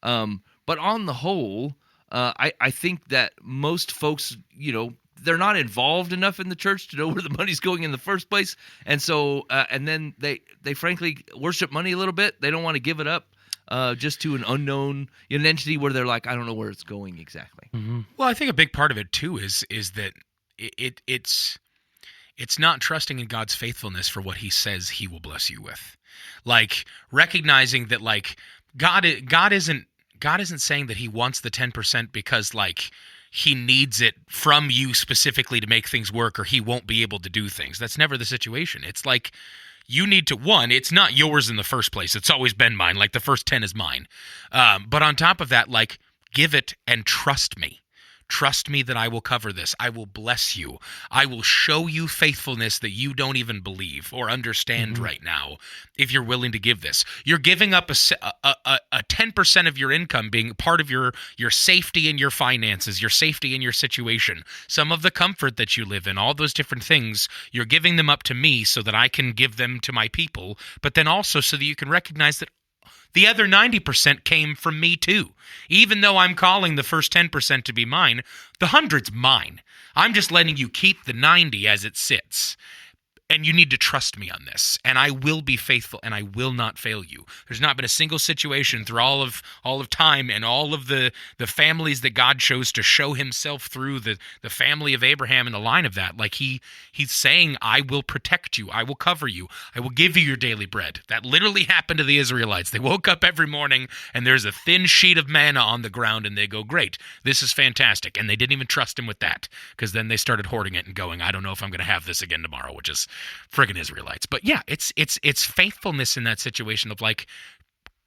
But on the whole, I think that most folks, they're not involved enough in the church to know where the money's going in the first place. And so, and then they frankly worship money a little bit. They don't want to give it up just to an unknown an entity where they're like, I don't know where it's going exactly. Well, I think a big part of it too is that it's not trusting in God's faithfulness for what he says he will bless you with. Like recognizing that like God isn't saying that he wants the 10% because like he needs it from you specifically to make things work or he won't be able to do things. That's never the situation. It's like you need to, it's not yours in the first place. It's always been mine. Like the first 10 is mine. But on top of that, like give it and trust me. Trust me that I will cover this. I will bless you. I will show you faithfulness that you don't even believe or understand right now if you're willing to give this. You're giving up a 10% of your income being part of your safety in your finances, your safety in your situation, some of the comfort that you live in, all those different things. You're giving them up to me so that I can give them to my people, but then also so that you can recognize that the other 90% came from me too. Even though I'm calling the first 10% to be mine, the 100's mine. I'm just letting you keep the 90 as it sits. And you need to trust me on this, and I will be faithful, and I will not fail you. There's not been a single situation through all of time and all of the families that God chose to show himself through, the family of Abraham and the line of that. Like he's saying, I will protect you. I will cover you. I will give you your daily bread. That literally happened to the Israelites. They woke up every morning, and there's a thin sheet of manna on the ground, and they go, great, this is fantastic. And they didn't even trust him with that, because then they started hoarding it and going, I don't know if I'm going to have this again tomorrow, which is friggin' Israelites. But yeah, it's faithfulness in that situation of like,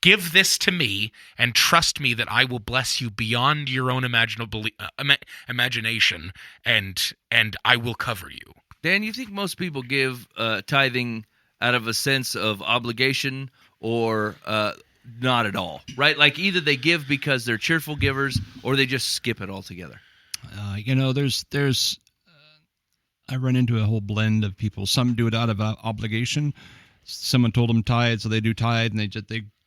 give this to me and trust me that I will bless you beyond your own imagination, and I will cover you. Dan, you think most people give tithing out of a sense of obligation or not at all, right? Like either they give because they're cheerful givers or they just skip it altogether. There's I run into a whole blend of people. Some do it out of obligation. Someone told them tithe, so they do tithe, and they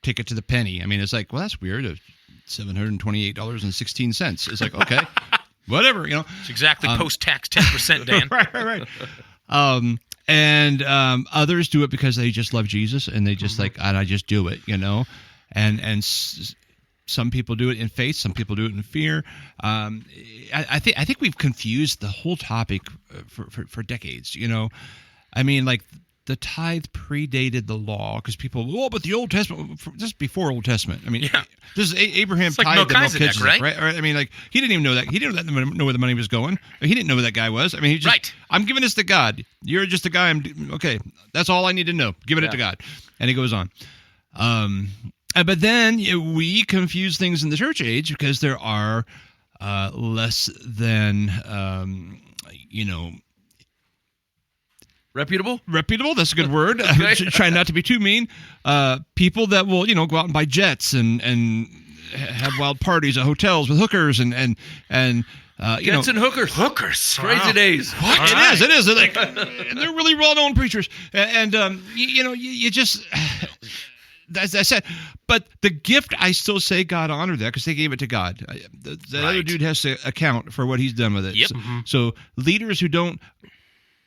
take it to the penny. I mean, it's like, well, that's weird. $728.16. It's like, okay, whatever, It's exactly post-tax 10%, Dan. right. And others do it because they just love Jesus, and they just I just do it, and some people do it in faith. Some people do it in fear. I think we've confused the whole topic for decades. I mean, like the tithe predated the law because people, but the Old Testament, just before Old Testament. I mean, this is Abraham it's like tithed Melchizedek, right? Right? I mean, like he didn't even know that. He didn't know where the money was going. He didn't know who that guy was. I mean, he just, right. I'm giving this to God. You're just a guy. Okay. That's all I need to know. Giving it to God. And he goes on. But then we confuse things in the church age because there are less than, reputable. That's a good word. Okay. Trying not to be too mean. People that will, go out and buy jets and have wild parties at hotels with hookers and Jets and hookers. Crazy days. What? It is. They're like, and they're really well-known preachers. And you just. As I said, but the gift, I still say God honored that because they gave it to God. The other dude has to account for what he's done with it. Yep. So leaders who don't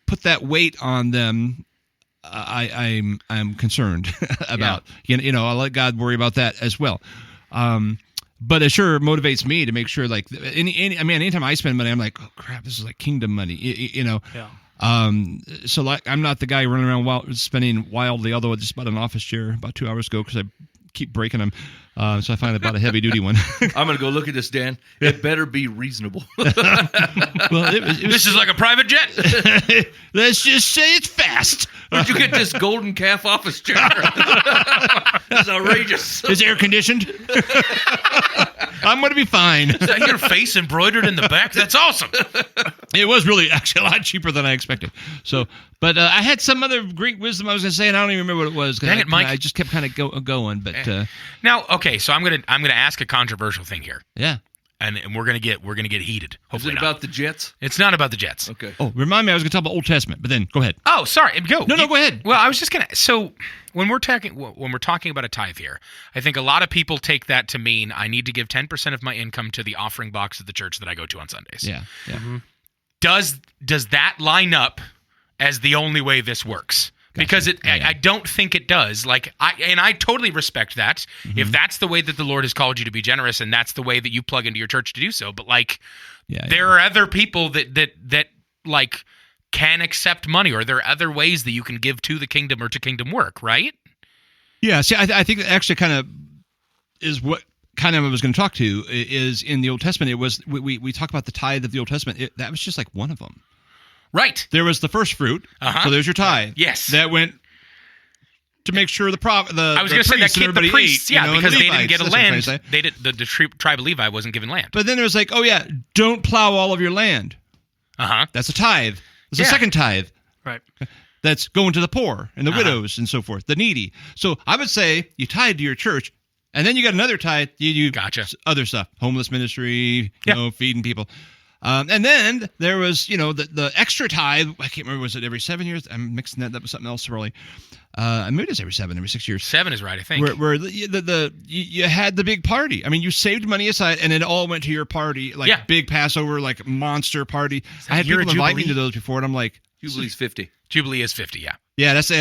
put that weight on them, I'm concerned about. I'll let God worry about that as well. But it sure motivates me to make sure, like, anytime I spend money, I'm like, oh crap, this is like kingdom money. Yeah. So like I'm not the guy running around spending wildly, although I just bought an office chair about 2 hours ago because I keep breaking them. So I finally bought a heavy duty one. I'm going to go look at this, Dan. It better be reasonable. Well, this is like a private jet. Let's just say it's fast. Where'd you get this golden calf office chair? That's outrageous. It's air conditioned. I'm going to be fine. Is that your face embroidered in the back? That's awesome. It was really actually a lot cheaper than I expected. So, but I had some other great wisdom I was going to say, and I don't even remember what it was. Dang it, Mike. I just kept kind of going. But now, okay, so I'm gonna ask a controversial thing here. Yeah. And we're gonna get heated. Hopefully Is it about the Jets? It's not about the Jets. Okay. Oh, remind me, I was going to talk about Old Testament, but then go ahead. Oh, sorry. Go. No, go ahead. Well, I was just gonna. So when we're talking about a tithe here, I think a lot of people take that to mean I need to give 10% of my income to the offering box of the church that I go to on Sundays. Yeah. Mm-hmm. Does that line up as the only way this works? Because I don't think it does. Like I totally respect that. Mm-hmm. If that's the way that the Lord has called you to be generous, and that's the way that you plug into your church to do so. But there are other people that like can accept money, or there are other ways that you can give to the kingdom or to kingdom work, right? Yeah. See, I think that actually kind of is what kind of I was going to talk to is in the Old Testament. It was we talk about the tithe of the Old Testament. That was just like one of them. Right. There was the first fruit, so there's your tithe. Yes. That went to make sure I was going to say that kept the priests, because they didn't get a land. The tribe of Levi wasn't given land. But then there was like, don't plow all of your land. That's a tithe. That's a second tithe. Right. That's going to the poor and the widows and so forth, the needy. So I would say you tithe to your church, and then you got another tithe. You gotcha. Other stuff, homeless ministry, feeding people. And then there was, the extra tithe. I can't remember. Was it every 7 years? I'm mixing that up with something else probably. Maybe it's every 6 years. 7 is right, I think. Where you had the big party. I mean, you saved money aside, and it all went to your party, like big Passover, like monster party. I had people invite me to those before, and I'm like, Jubilee's 50. Jubilee is 50, yeah. Yeah, that's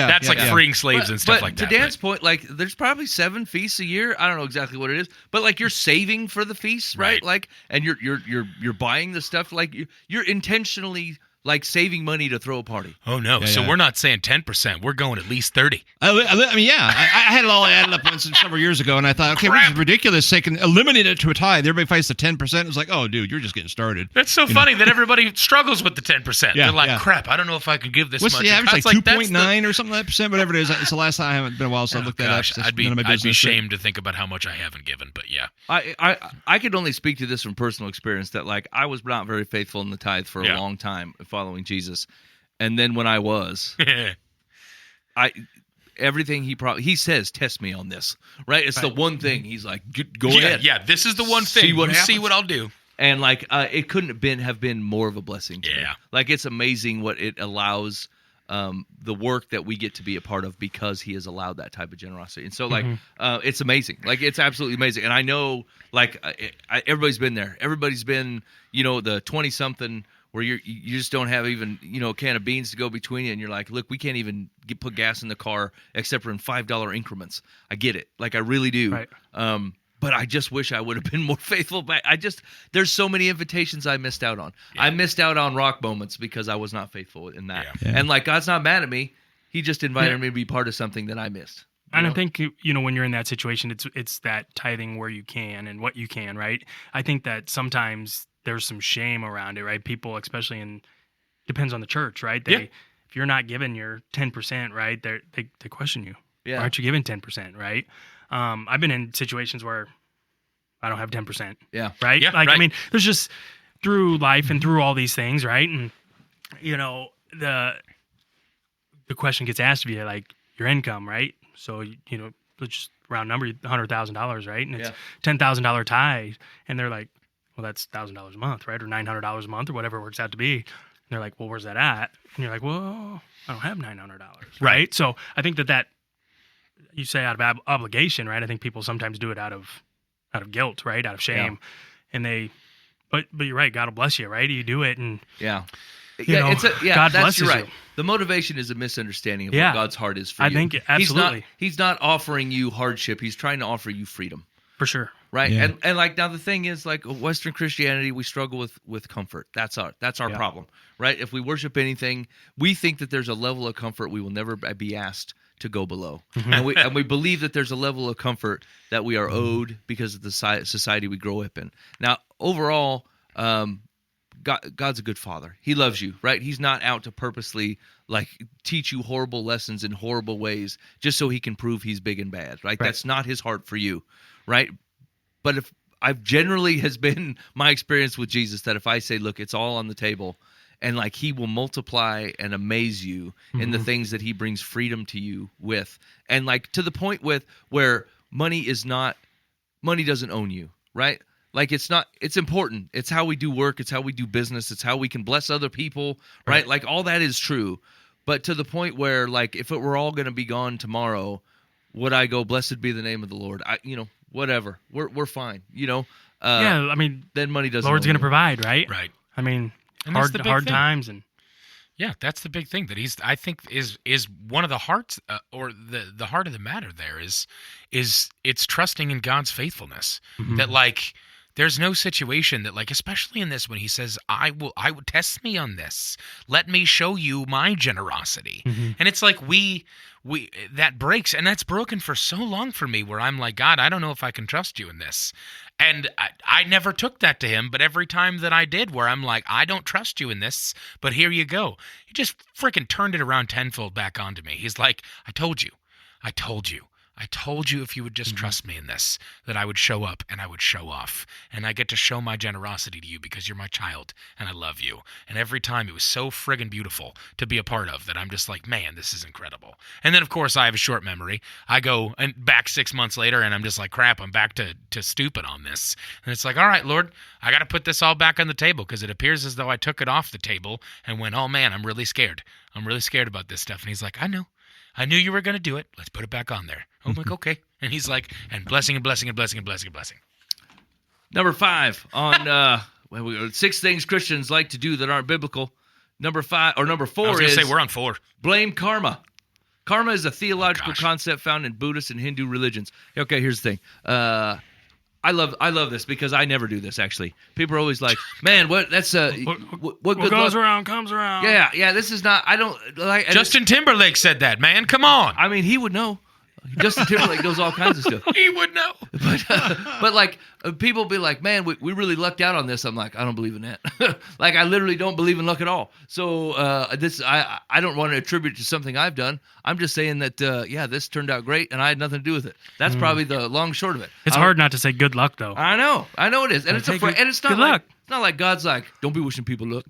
freeing slaves and stuff like that. To Dan's point, like there's probably 7 feasts a year. I don't know exactly what it is, but like you're saving for the feasts, right? Like, and you're buying the stuff. Like you're intentionally like saving money to throw a party. Oh no! So we're not saying 10%. We're going at least 30. I mean, yeah. I had it all added up once several years ago, and I thought, okay, this is ridiculous. They can eliminate it to a tithe. Everybody fights the 10%. It's like, oh, dude, you're just getting started. That's so funny that everybody struggles with the 10%. Yeah, They're like, crap, I don't know if I can give this What's much. The average? Like 2.9 or something like that percent, whatever it is. It's the last time I haven't been a while, so I looked that up. I'd be ashamed to think about how much I haven't given, but yeah. I could only speak to this from personal experience that like I was not very faithful in the tithe for a long time following Jesus. And then when I was, everything he says, test me on this, right? It's the one thing he's like, go ahead. Yeah, this is the one thing. See what I'll do. And like, it couldn't have been more of a blessing to me. Like, it's amazing what it allows, the work that we get to be a part of because he has allowed that type of generosity. And so like, it's amazing. Like, it's absolutely amazing. And I know like everybody's been there. Everybody's been, the 20 something where you just don't have even, a can of beans to go between you, and you're like, look, we can't even put gas in the car except for in $5 increments. I get it. Like, I really do. Right. But I just wish I would have been more faithful. But there's so many invitations I missed out on. Yeah. I missed out on rock moments because I was not faithful in that. Yeah. And like, God's not mad at me. He just invited me to be part of something that I missed. And I think, when you're in that situation, it's that tithing where you can and what you can, right? I think that sometimes there's some shame around it, right? People, especially depends on the church, right? If you're not giving your 10%, right, they question you. Yeah. Why aren't you giving 10%, right? I've been in situations where I don't have 10%. Yeah. Right? Yeah, I mean, there's just through life and through all these things, right? And, the question gets asked of you, like, your income, right? So, let's just round number, $100,000, right? And it's $10,000 tithe. And they're like, well, that's $1,000 a month, right? Or $900 a month or whatever it works out to be. And they're like, well, where's that at? And you're like, well, I don't have $900, right? So I think that you say out of obligation, right? I think people sometimes do it out of guilt, right? Out of shame. Yeah. And but you're right. God will bless you, right? You do it, and God blesses you're right. you. The motivation is a misunderstanding of what God's heart is for you. I think absolutely. He's not offering you hardship. He's trying to offer you freedom. For sure. Right. Yeah. And like, now the thing is, like, Western Christianity, we struggle with comfort. That's our problem, right? If we worship anything, we think that there's a level of comfort we will never be asked to go below. Mm-hmm. And we believe that there's a level of comfort that we are owed because of the society we grow up in. Now, overall, God's a good father. He loves you, right? He's not out to purposely like teach you horrible lessons in horrible ways just so he can prove he's big and bad, right? That's not his heart for you, right? But if I've generally has been my experience with Jesus that if I say, look, it's all on the table, and like he will multiply and amaze you in the things that he brings freedom to you with, and like to the point where money doesn't own you, right? Like it's important. It's how we do work. It's how we do business. It's how we can bless other people, right? Like all that is true. But to the point where like if it were all going to be gone tomorrow, would I go, blessed be the name of the Lord? Whatever. We're fine, I mean, then money doesn't. Lord's going to provide, right? Right. I mean, and hard times and. Yeah, that's the big thing that I think is one of the hearts or the heart of the matter there is it's trusting in God's faithfulness. Mm-hmm. That like there's no situation that like, especially in this when he says, I would test me on this. Let me show you my generosity. Mm-hmm. And it's like we that breaks, and that's broken for so long for me where I'm like, God, I don't know if I can trust you in this. And I never took that to him, but every time that I did where I'm like, I don't trust you in this, but here you go. He just freaking turned it around tenfold back onto me. He's like, I told you if you would just trust me in this, that I would show up and I would show off. And I get to show my generosity to you because you're my child and I love you. And every time it was so friggin' beautiful to be a part of that I'm just like, man, this is incredible. And then, of course, I have a short memory. I go back 6 months later and I'm just like, crap, I'm back to stupid on this. And it's like, all right, Lord, I got to put this all back on the table because it appears as though I took it off the table and went, oh, man, I'm really scared. I'm really scared about this stuff. And he's like, I know. I knew you were going to do it. Let's put it back on there. I'm like, okay. And he's like, and blessing and blessing and blessing and blessing and blessing. Number 5 on 6 things Christians like to do that aren't biblical. Number 5 or number 4 I was going is to say we're on 4. blame karma. Karma is a theological gosh. concept found in Buddhist and Hindu religions. Okay, here's the thing. I love this because I never do this actually. People are always like, "Man, what that's what good goes luck." around comes around. Yeah, this is not I don't like Justin Timberlake said that, man. Come on. I mean, he would know. Justin Timberlake knows all kinds of stuff. He would know. But like people be like, man, we really lucked out on this. I'm like, I don't believe in that. Like I literally don't believe in luck at all. So I don't want to attribute it to something I've done. I'm just saying that this turned out great and I had nothing to do with it. That's probably the long short of it. It's hard not to say good luck though. I know it is, and it's and it's not good like luck. it's not like God's like, don't be wishing people luck.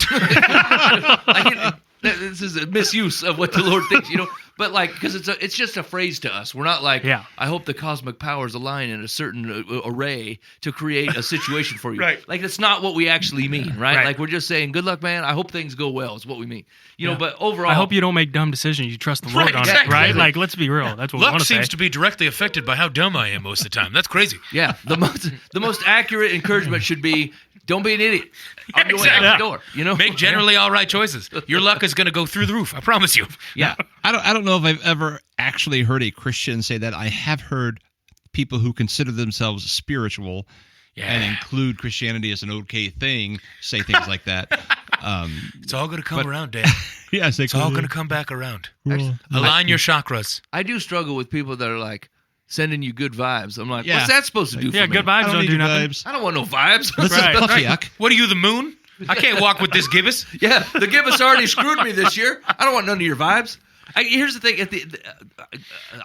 This is a misuse of what the Lord thinks, But like, because it's just a phrase to us. We're not like, I hope the cosmic powers align in a certain array to create a situation for you. Right. Like that's not what we actually mean, right? Like we're just saying, good luck, man. I hope things go well. Is what we mean, But overall, I hope you don't make dumb decisions. You trust the Lord on exactly. it, right? Like, let's be real. That's what we Luck want to say. seems to be directly affected by how dumb I am most of the time. That's crazy. Yeah, the most accurate encouragement should be, don't be an idiot. Yeah, On your way out exactly. the door, Make generally all right choices. Your luck is going to go through the roof. I promise you. Yeah. I don't know if I've ever actually heard a Christian say that. I have heard people who consider themselves spiritual and include Christianity as an okay thing say things like that. It's all going to come around, Dan. Yes, It's all going to come back around. Actually, Align your chakras. I do struggle with people that are like sending you good vibes. I'm like, Yeah. what's that supposed to do for me? good vibes don't need do your nothing. vibes. I don't want no vibes. This is puffy yuck. What are you, the moon? I can't walk with this gibbous. Yeah, the gibbous already screwed me this year. I don't want none of your vibes. Here's the thing.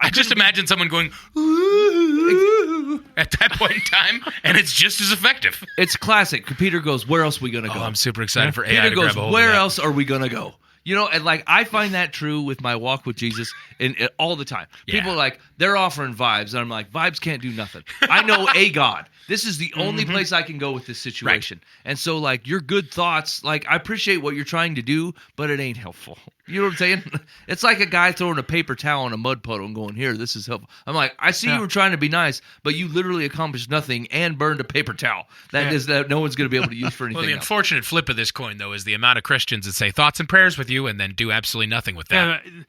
I just imagine someone going, ooh, at that point in time, and it's just as effective. It's classic. Peter goes, where else are we going to go? Oh, I'm super excited for AI Peter to goes, grab a hold where of that. else are we going to go? And like I find that true with my walk with Jesus and all the time. Yeah. People are like, they're offering vibes. And I'm like, vibes can't do nothing. I know a God. This is the only place I can go with this situation. Right. And so like your good thoughts, like I appreciate what you're trying to do, but it ain't helpful. You know what I'm saying? It's like a guy throwing a paper towel in a mud puddle and going, here, this is helpful. I'm like, I see you were trying to be nice, but you literally accomplished nothing and burned a paper towel. That no one's going to be able to use for anything Well, the else. unfortunate flip of this coin, though, is the amount of Christians that say thoughts and prayers with you and then do absolutely nothing with that. Yeah,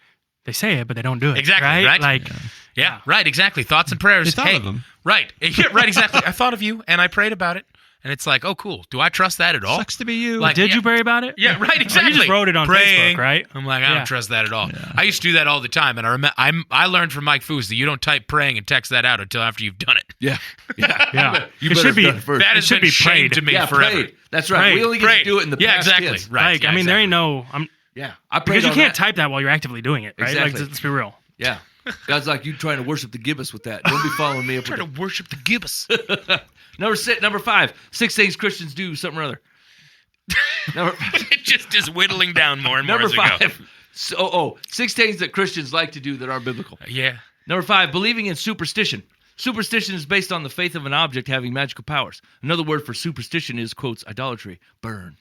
they say it, but they don't do it. Exactly, right? Like, Yeah, right, exactly. Thoughts and prayers. They thought of them. Right. Yeah, right, exactly. I thought of you, and I prayed about it. And it's like, oh, cool. Do I trust that at all? Sucks to be you. Like, did you pray about it? Yeah, right, exactly. You just wrote it on Praying. Facebook, right? I'm like, I don't trust that at all. Yeah. I used to do that all the time, and I learned from Mike Foos that you don't type praying and text that out until after you've done it. Yeah. You better should be. have done it first. That has been be shamed prayed. to me Yeah, forever. prayed. That's right. Prayed. We only get to do it in the past exactly. tense. Right. Like, yeah, I mean, there ain't exactly. no. Yeah. I prayed Because you on can't that. type that while you're actively doing it, right? Exactly. Like, let's be real. Yeah. God's like, you trying to worship the gibbous with that. Don't be following me up with Trying to worship the gibbous. Number 5, 6 things Christians do, something or other. It just is whittling down more and more Number as we go. 5. 6 things that Christians like to do that aren't biblical. Yeah. Number 5, believing in superstition. Superstition is based on the faith of an object having magical powers. Another word for superstition is, quotes, idolatry, burn.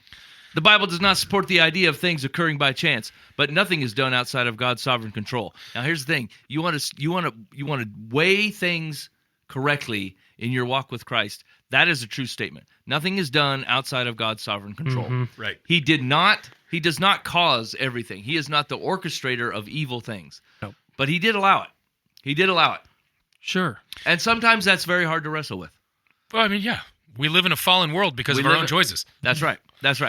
The Bible does not support the idea of things occurring by chance, but nothing is done outside of God's sovereign control. Now, here's the thing: you want to weigh things correctly in your walk with Christ. That is a true statement. Nothing is done outside of God's sovereign control. Mm-hmm. Right. He does not cause everything. He is not the orchestrator of evil things. Nope. But he did allow it. Sure. And sometimes that's very hard to wrestle with. Well, I mean, yeah. We live in a fallen world because of our own choices. That's right.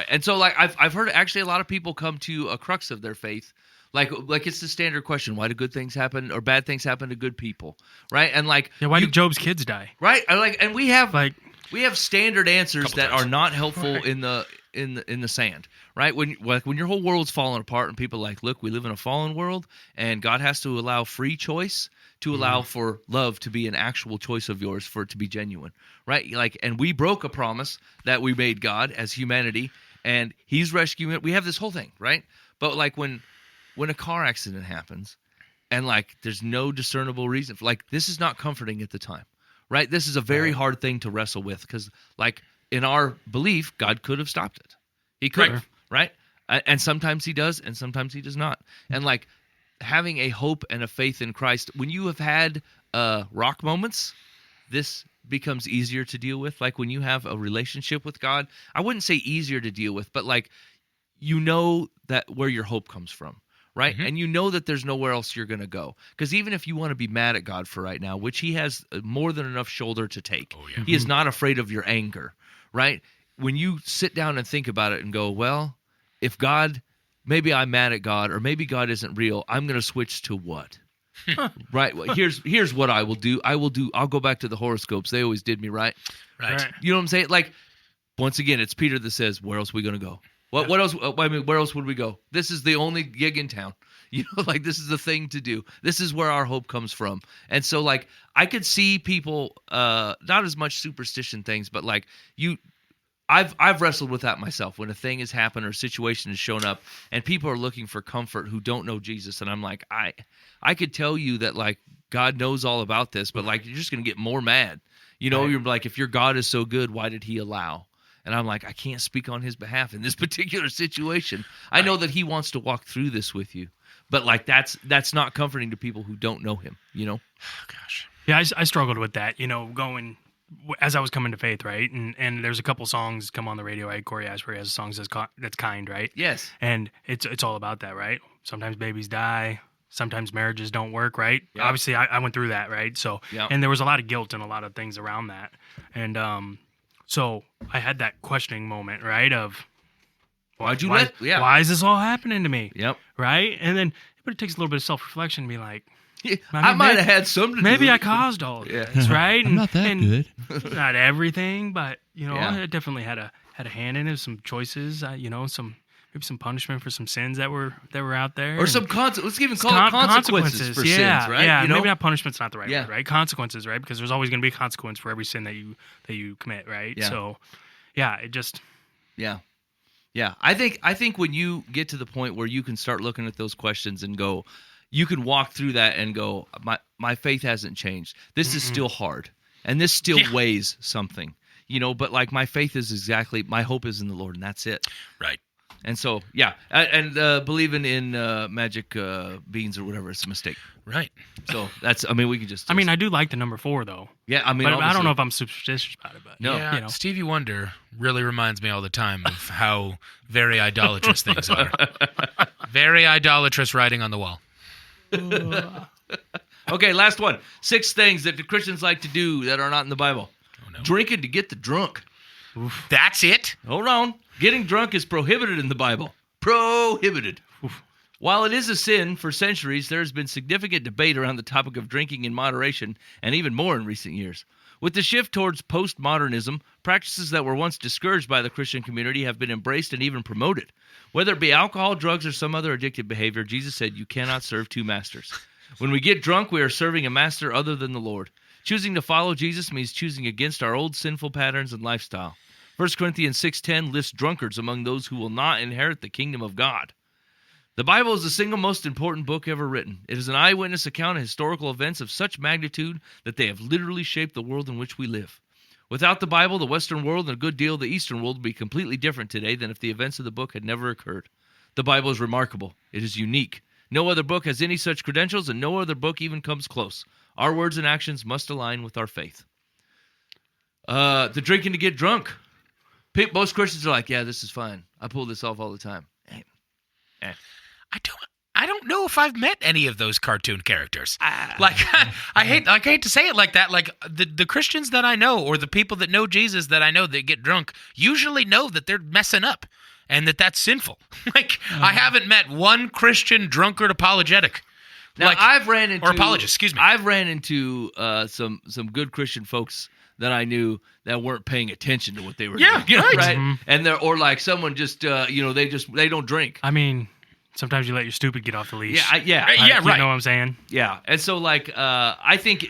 And so, like, I've heard actually a lot of people come to a crux of their faith. Like it's the standard question: why do good things happen or bad things happen to good people? Right? And like, Yeah. Why did Job's kids die? right? And we have standard answers Couple that times. are not helpful in the sand. Right? When your whole world's falling apart and people are like, look, we live in a fallen world, and God has to allow free choice to allow for love to be an actual choice of yours, for it to be genuine, right? Like, and we broke a promise that we made God as humanity, and He's rescuing it. We have this whole thing, right? But like when a car accident happens, and like there's no discernible reason, like this is not comforting at the time, right? This is a very hard thing to wrestle with because, like, in our belief, God could have stopped it. He could have, right? And sometimes He does, and sometimes He does not. And like, having a hope and a faith in Christ, when you have had rock moments, this becomes easier to deal with. Like when you have a relationship with God, I wouldn't say easier to deal with, but like you know that where your hope comes from, right? Mhm. And you know that there's nowhere else you're going to go. Because even if you want to be mad at God for right now, which he has more than enough shoulder to take, Oh, yeah. he is not afraid of your anger, right? When you sit down and think about it and go, well, if God, maybe I'm mad at God, or maybe God isn't real, I'm going to switch to what? Right? Well, here's what I will do. I'll go back to the horoscopes. They always did me right. Right. You know what I'm saying? Like, once again, it's Peter that says, where else are we going to go? What else? I mean, where else would we go? This is the only gig in town. You know, like, this is the thing to do. This is where our hope comes from. And so, like, I could see people, not as much superstition things, but like I've wrestled with that myself when a thing has happened or a situation has shown up and people are looking for comfort who don't know Jesus. And I'm like, I could tell you that, like, God knows all about this, but, like, you're just going to get more mad. You know, You're like, if your God is so good, why did he allow? And I'm like, I can't speak on his behalf in this particular situation. I know that he wants to walk through this with you, but, like, that's not comforting to people who don't know him, you know? Oh, gosh. Yeah, I struggled with that, going as I was coming to faith, right? And there's a couple songs come on the radio, right? Corey Asbury has songs that's kind, right? Yes. And it's all about that, right? Sometimes babies die. Sometimes marriages don't work, right? Yeah. Obviously, I went through that, right? So, Yeah. and there was a lot of guilt and a lot of things around that. And so I had that questioning moment, right? Of Why is this all happening to me? Yep. Right? And then, but it takes a little bit of self-reflection to be like, I might have had something to do maybe with I it. caused all of this, right? I'm not that good. Not everything, but Yeah. I definitely had a hand in it. Some choices, maybe some punishment for some sins that were out there, Or some let's even call it consequences for sins, right? Yeah, You know? maybe not punishment's not the right Yeah. word, right? Consequences, right? Because there's always going to be a consequence for every sin that you commit, right? Yeah. So, yeah, it just Yeah. Yeah. I think when you get to the point where you can start looking at those questions and go, you can walk through that and go, my faith hasn't changed. This is still hard. And this still weighs something, but, like, my faith is my hope is in the Lord, and that's it. Right. And so, yeah. And believing in magic beans or whatever, it's a mistake. Right. So we can just. I do like the number 4 though. Yeah, But I don't obviously. know if I'm superstitious about it. But No. Yeah, Stevie Wonder really reminds me all the time of how very idolatrous things are. Very idolatrous writing on the wall. Okay, last one. 6 things that the Christians like to do that are not in the Bible. Oh, no. Drinking to get the drunk. That's it? Hold on. Getting drunk is prohibited in the Bible. Prohibited. While it is a sin, for centuries there has been significant debate around the topic of drinking in moderation, and even more in recent years. With the shift towards postmodernism, practices that were once discouraged by the Christian community have been embraced and even promoted. Whether it be alcohol, drugs, or some other addictive behavior, Jesus said, you cannot serve 2 masters. When we get drunk, we are serving a master other than the Lord. Choosing to follow Jesus means choosing against our old sinful patterns and lifestyle. 1 Corinthians 6:10 lists drunkards among those who will not inherit the kingdom of God. The Bible is the single most important book ever written. It is an eyewitness account of historical events of such magnitude that they have literally shaped the world in which we live. Without the Bible, the Western world and a good deal of the Eastern world would be completely different today than if the events of the book had never occurred. The Bible is remarkable. It is unique. No other book has any such credentials, and no other book even comes close. Our words and actions must align with our faith. The drinking to get drunk. Most Christians are like, yeah, this is fine. I pull this off all the time. I don't know if I've met any of those cartoon characters. I hate to say it like that. Like, the Christians that I know, or the people that know Jesus that I know that get drunk, usually know that they're messing up and that's sinful. I haven't met one Christian drunkard apologetic. Now, I've ran into apologist. Excuse me. I've ran into some good Christian folks that I knew that weren't paying attention to what they were doing. Yeah, right. Mm-hmm. And they're, or like someone just they don't drink. I mean, sometimes you let your stupid get off the leash. Yeah, Yeah, right. You know what I'm saying? Yeah, and so I think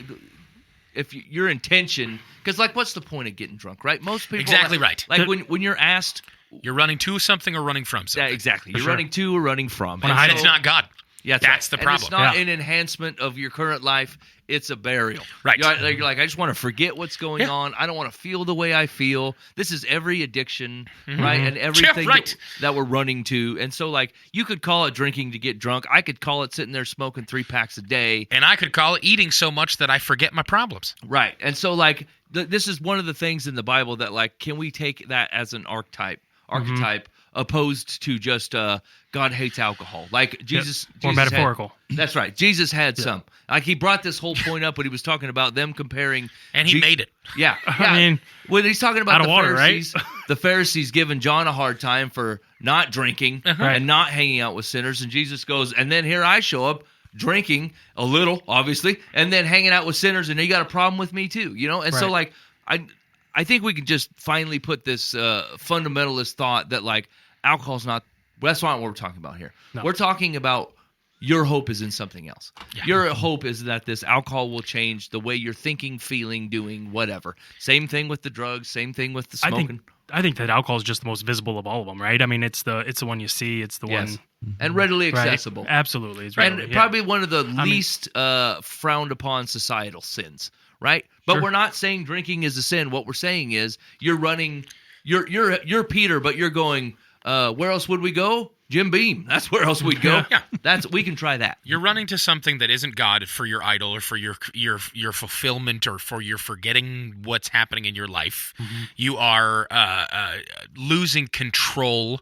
if your intention, because what's the point of getting drunk, right? Most people Exactly right. Like when you're asked, you're running to something or running from something. yeah, exactly. You're sure. running to or running from. And And it's so- not God. Yeah, That's the right. problem. And it's not Yeah. an enhancement of your current life. It's a burial. Right. You're like, I just want to forget what's going on. I don't want to feel the way I feel. This is every addiction, right? And everything right. that we're running to. And so, you could call it drinking to get drunk. I could call it sitting there smoking 3 packs a day. And I could call it eating so much that I forget my problems. Right. And so, this is one of the things in the Bible that, can we take that as an archetype opposed to just God hates alcohol. Like Jesus, Or Jesus metaphorical. That's right. Jesus had some. Like he brought this whole point up when he was talking about them comparing, And he made it. Yeah, I mean, when he's talking about out the of water, Pharisees, the Pharisees giving John a hard time for not drinking and not hanging out with sinners, and Jesus goes, and then here I show up drinking a little, obviously, and then hanging out with sinners, and you got a problem with me too, you know? And so like I think we can just finally put this fundamentalist thought that like alcohol's not, that's not what we're talking about here. No. We're talking about your hope is in something else. Yeah. Your hope is that this alcohol will change the way you're thinking, feeling, doing, whatever. Same thing with the drugs, same thing with the smoking. I think that alcohol is just the most visible of all of them, right? I mean, it's the one you see, it's the one and readily accessible. Right? Absolutely. It's and probably one of the least frowned upon societal sins, right? But we're not saying drinking is a sin. What we're saying is you're running you're Peter, but you're going where else would we go? Jim Beam. That's where else we'd go. We can try that. You're running to something that isn't God for your idol or for your fulfillment or for your forgetting what's happening in your life. Mm-hmm. You are losing control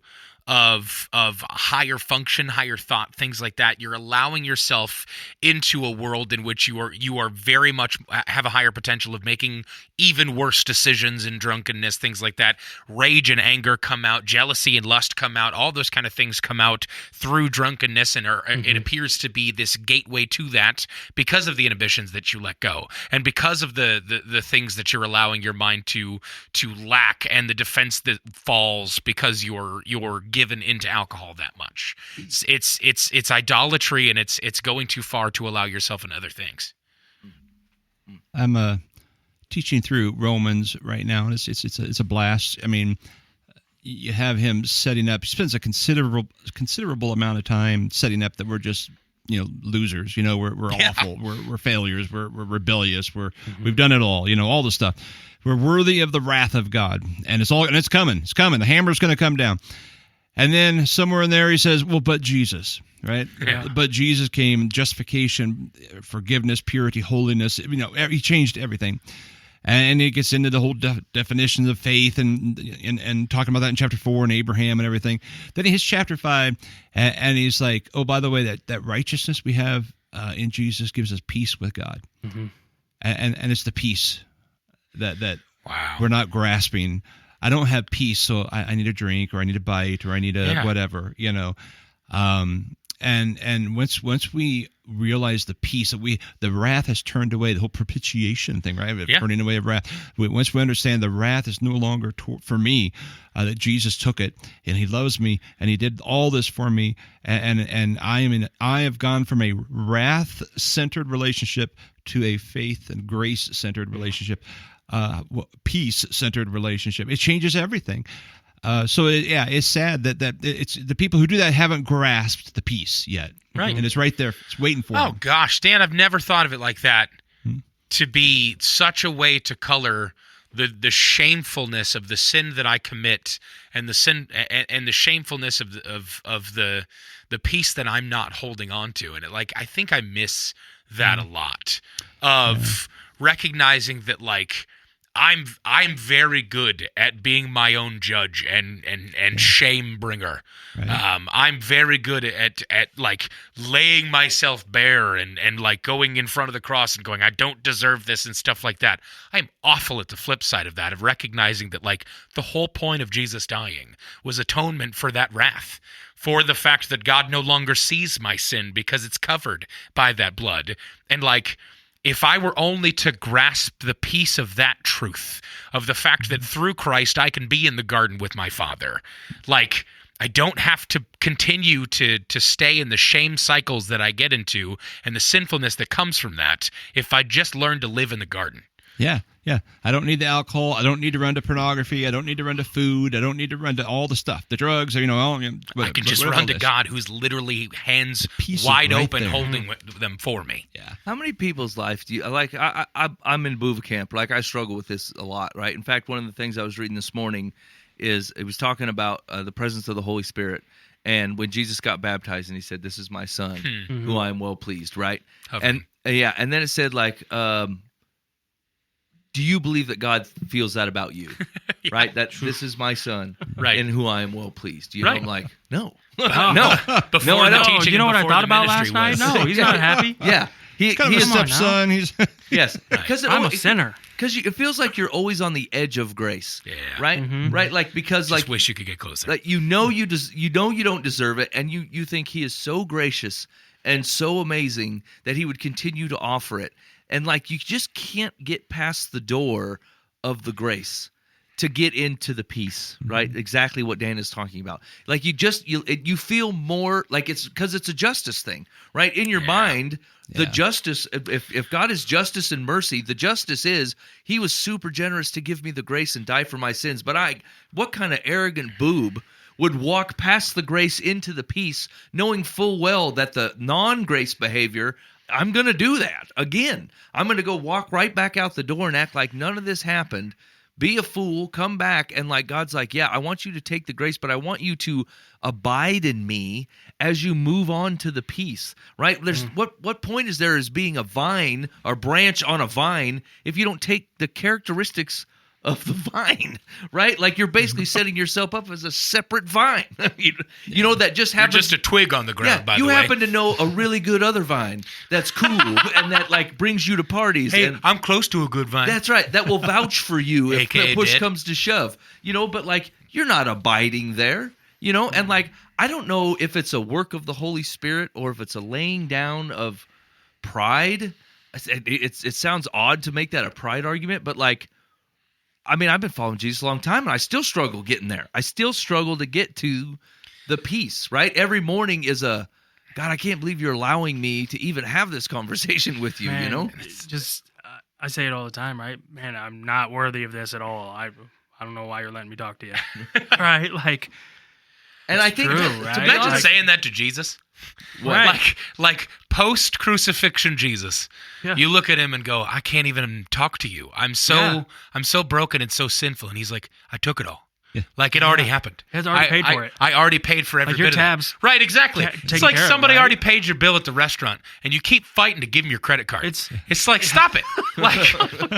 of higher function, higher thought, things like that. You're allowing yourself into a world in which you are very much have a higher potential of making even worse decisions in drunkenness, things like that. Rage and anger come out, jealousy and lust come out, all those kind of things come out through drunkenness, and it appears to be this gateway to that because of the inhibitions that you let go and because of the things that you're allowing your mind to lack and the defense that falls because you're given into alcohol that much. It's idolatry, and it's going too far to allow yourself in other things. I'm teaching through Romans right now, and it's a blast. I mean, you have him setting up. He spends a considerable amount of time setting up that we're just losers. We're awful. We're failures. We're rebellious. We've done it all. All the stuff. We're worthy of the wrath of God, and it's coming. It's coming. The hammer's going to come down. And then somewhere in there he says, well, but Jesus, right? Yeah. But Jesus came, justification, forgiveness, purity, holiness. He changed everything. And he gets into the whole definitions of faith and talking about that in chapter 4 and Abraham and everything. Then he hits chapter 5, and he's like, oh, by the way, that righteousness we have in Jesus gives us peace with God. Mm-hmm. And it's the peace that we're not grasping. I don't have peace, so I need a drink, or I need a bite, or I need a whatever, And once we realize the peace that the wrath has turned away, the whole propitiation thing, right? Turning away of wrath. Once we understand the wrath is no longer for me, that Jesus took it, and He loves me, and He did all this for me, and I have gone from a wrath-centered relationship to a faith and grace-centered relationship. Peace-centered relationship. It changes everything. It's sad that it's the people who do that haven't grasped the peace yet. Right. And it's right there. It's waiting for them. Oh, gosh, Dan, I've never thought of it like that. To be such a way to color the shamefulness of the sin that I commit and the sin and the shamefulness of the peace that I'm not holding on to. And I think I miss that a lot of recognizing that I'm very good at being my own judge and shame bringer. Right. I'm very good at laying myself bare and going in front of the cross and going, I don't deserve this and stuff like that. I'm awful at the flip side of that, of recognizing that the whole point of Jesus dying was atonement for that wrath, for the fact that God no longer sees my sin because it's covered by that blood. And if I were only to grasp the peace of that truth, of the fact that through Christ I can be in the garden with my Father, I don't have to continue to stay in the shame cycles that I get into and the sinfulness that comes from that, if I just learn to live in the garden. Yeah. I don't need the alcohol. I don't need to run to pornography. I don't need to run to food. I don't need to run to all the stuff, the drugs. I can just run to God, who's literally hands wide open, holding them for me. Yeah. How many people's life do you like? I'm in Booth camp. I struggle with this a lot, right? In fact, one of the things I was reading this morning is it was talking about the presence of the Holy Spirit. And when Jesus got baptized, and He said, "This is my Son, who I am well pleased," right? Okay. And then it said do you believe that God feels that about you? right? That this is my son, Right. in who I am well pleased. You Right. know, I'm like, no, Oh. no, Before no, I the don't. teaching You know and what I before thought the about last ministry night? was. No, he's not happy. Yeah, he Kind of a is Come on now. stepson. He's yes, because I'm a sinner. Because it feels like you're always on the edge of grace, Yeah. right? Mhm. Right, like because Just like wish you could get closer. like you know you don't deserve it, and you think he is so gracious and so amazing that he would continue to offer it, and like you just can't get past the door of the grace to get into the peace, right? Exactly what Dan is talking about. Like you feel more like it's because it's a justice thing, right? In your mind, the justice, if God is justice and mercy, the justice is he was super generous to give me the grace and die for my sins. But what kind of arrogant boob would walk past the grace into the peace, knowing full well that the non-grace behavior, I'm going to do that again. I'm going to go walk right back out the door and act like none of this happened. Be a fool, come back, and like God's like, yeah, I want you to take the grace, but I want you to abide in me as you move on to the peace, right? There's what point is there as being a vine or branch on a vine if you don't take the characteristics of the vine, right? Like you're basically setting yourself up as a separate vine. you know that just You're happens. just a twig on the ground, by the you way. happen to know a really good other vine that's cool and that like brings you to parties. Hey, and I'm close to a good vine. that's right. That will vouch for you if AKA the push dead. comes to shove. You know, but like you're not abiding there. You know, and like I don't know if it's a work of the Holy Spirit or if it's a laying down of pride. It sounds odd to make that a pride argument, but like, I mean, I've been following Jesus a long time, and I still struggle getting there. I still struggle to get to the peace, right? Every morning is a, God, I can't believe you're allowing me to even have this conveation with you, Man, you know? it's just I say it all the time, right? Man, I'm not worthy of this at all. I don't know why you're letting me talk to you, right? Like, And I think true, that, to right? be Imagine honest, saying that to Jesus. Right. Like post crucifixion Jesus. Yeah. You look at him and go, I can't even talk to you. I'm so broken and so sinful. And he's like, I took it all. Yeah. Like it already happened. He has already paid for it. I already paid for every Like your bit tabs of it. Right, exactly. taken It's like care of, somebody right? already paid your bill at the restaurant and you keep fighting to give him your credit card. It's like, stop it. Like,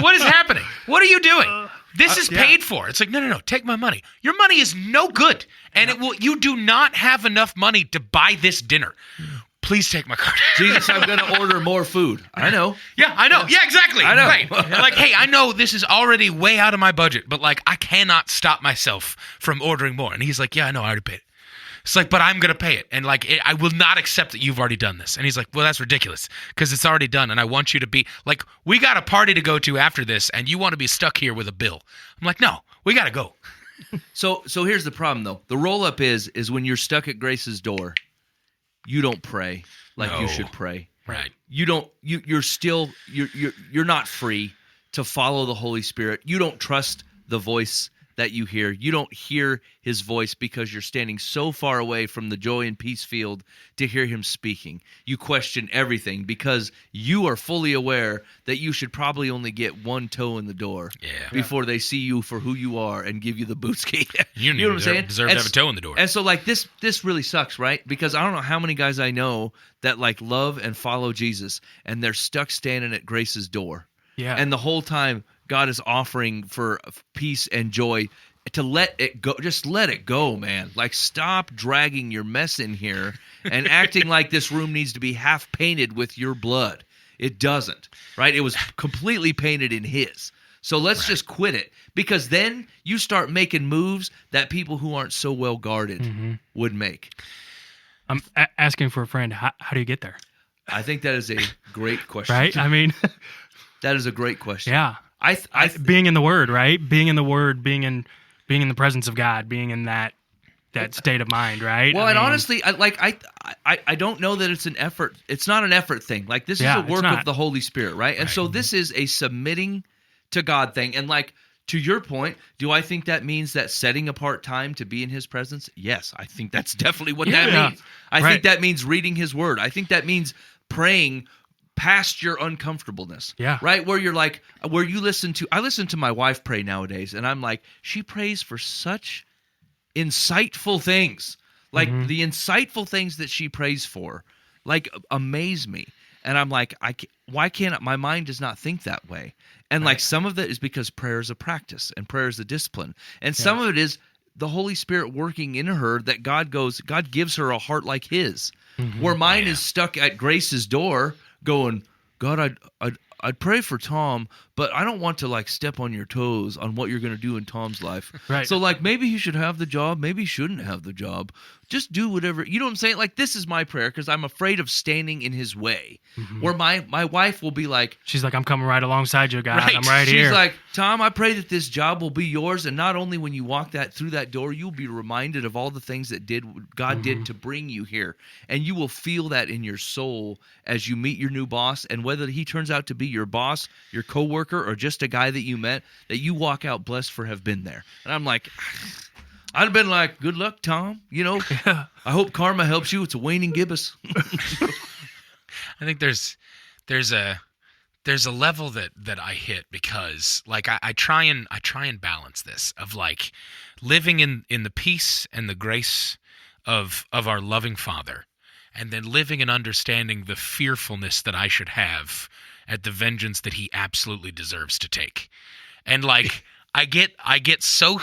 what is happening? What are you doing? This is yeah. paid for. It's like, no, take my money. Your money is no good. And you do not have enough money to buy this dinner. Please take my card. Jesus, I'm going to order more food. I know. Yeah, I know. Yeah, exactly. I know. Right. Like, hey, I know this is already way out of my budget, but like, I cannot stop myself from ordering more. And he's like, yeah, I know, I already paid it. It's like, but I'm going to pay it. And like, I will not accept that you've already done this. And he's like, well, that's ridiculous because it's already done. And I want you to be like, we got a party to go to after this and you want to be stuck here with a bill. I'm like, no, we got to go. So here's the problem, though. The roll-up is when you're stuck at Grace's door, you don't pray like you No. should pray. Right. You don't. You're still. You're not free to follow the Holy Spirit. You don't trust the voice that you hear. You don't hear his voice because you're standing so far away from the joy and peace field to hear him speaking. You question everything because you are fully aware that you should probably only get one toe in the door before they see you for who you are and give you the boot ski. You know what I'm saying? deserve to have a toe in the door. And so like this really sucks, right? Because I don't know how many guys I know that like love and follow Jesus and they're stuck standing at Grace's door. yeah. And the whole time God is offering for peace and joy to let it go. Just let it go, man. Like stop dragging your mess in here and acting like this room needs to be half painted with your blood. It doesn't, right? It was completely painted in his. So let's just quit it because then you start making moves that people who aren't so well guarded would make. I'm asking for a friend. How do you get there? I think that is a great question. Right? I mean, That is a great question. yeah. I Being in the Word, right? Being in the Word, being in the presence of God, being in that state of mind, right? Well, I and mean, honestly, I don't know that it's an effort. It's not an effort thing. Like this is Yeah, a it's work not. of the Holy Spirit, right? And so this is a submitting to God thing. And like to your point, do I think that means that setting apart time to be in His presence? Yes, I think that's definitely what that Yeah. means. I Right. think that means reading His Word. I think that means praying past your uncomfortableness. Yeah. Right? Where you're like, where you I listen to my wife pray nowadays, and I'm like, she prays for such insightful things. Like the insightful things that she prays for, like amaze me. And I'm like, why can't my mind does not think that way? And like some of that is because prayer is a practice and prayer is a discipline. And some of it is the Holy Spirit working in her that God gives her a heart like his. Where mine is stuck at Grace's door going, God, I'd pray for Tom, but I don't want to like step on your toes on what you're going to do in Tom's life. Right. So like maybe he should have the job, maybe he shouldn't have the job. Just do whatever. You know what I'm saying? Like this is my prayer because I'm afraid of standing in his way. Where my wife will be like, she's like, I'm coming right alongside you, God. Right. I'm right here. she's like, Tom, I pray that this job will be yours, and not only when you walk through that door, you'll be reminded of all the things that God did to bring you here, and you will feel that in your soul as you meet your new boss, and whether he turns out to be your boss, your coworker, or just a guy that you met, that you walk out blessed for have been there. And I'm like, I'd have been like, good luck, Tom. You know, I hope karma helps you. It's a waning gibbous. I think there's a level that I hit because like I try and balance this of like living in the peace and the grace of our loving Father, and then living and understanding the fearfulness that I should have at the vengeance that he absolutely deserves to take. And like I get so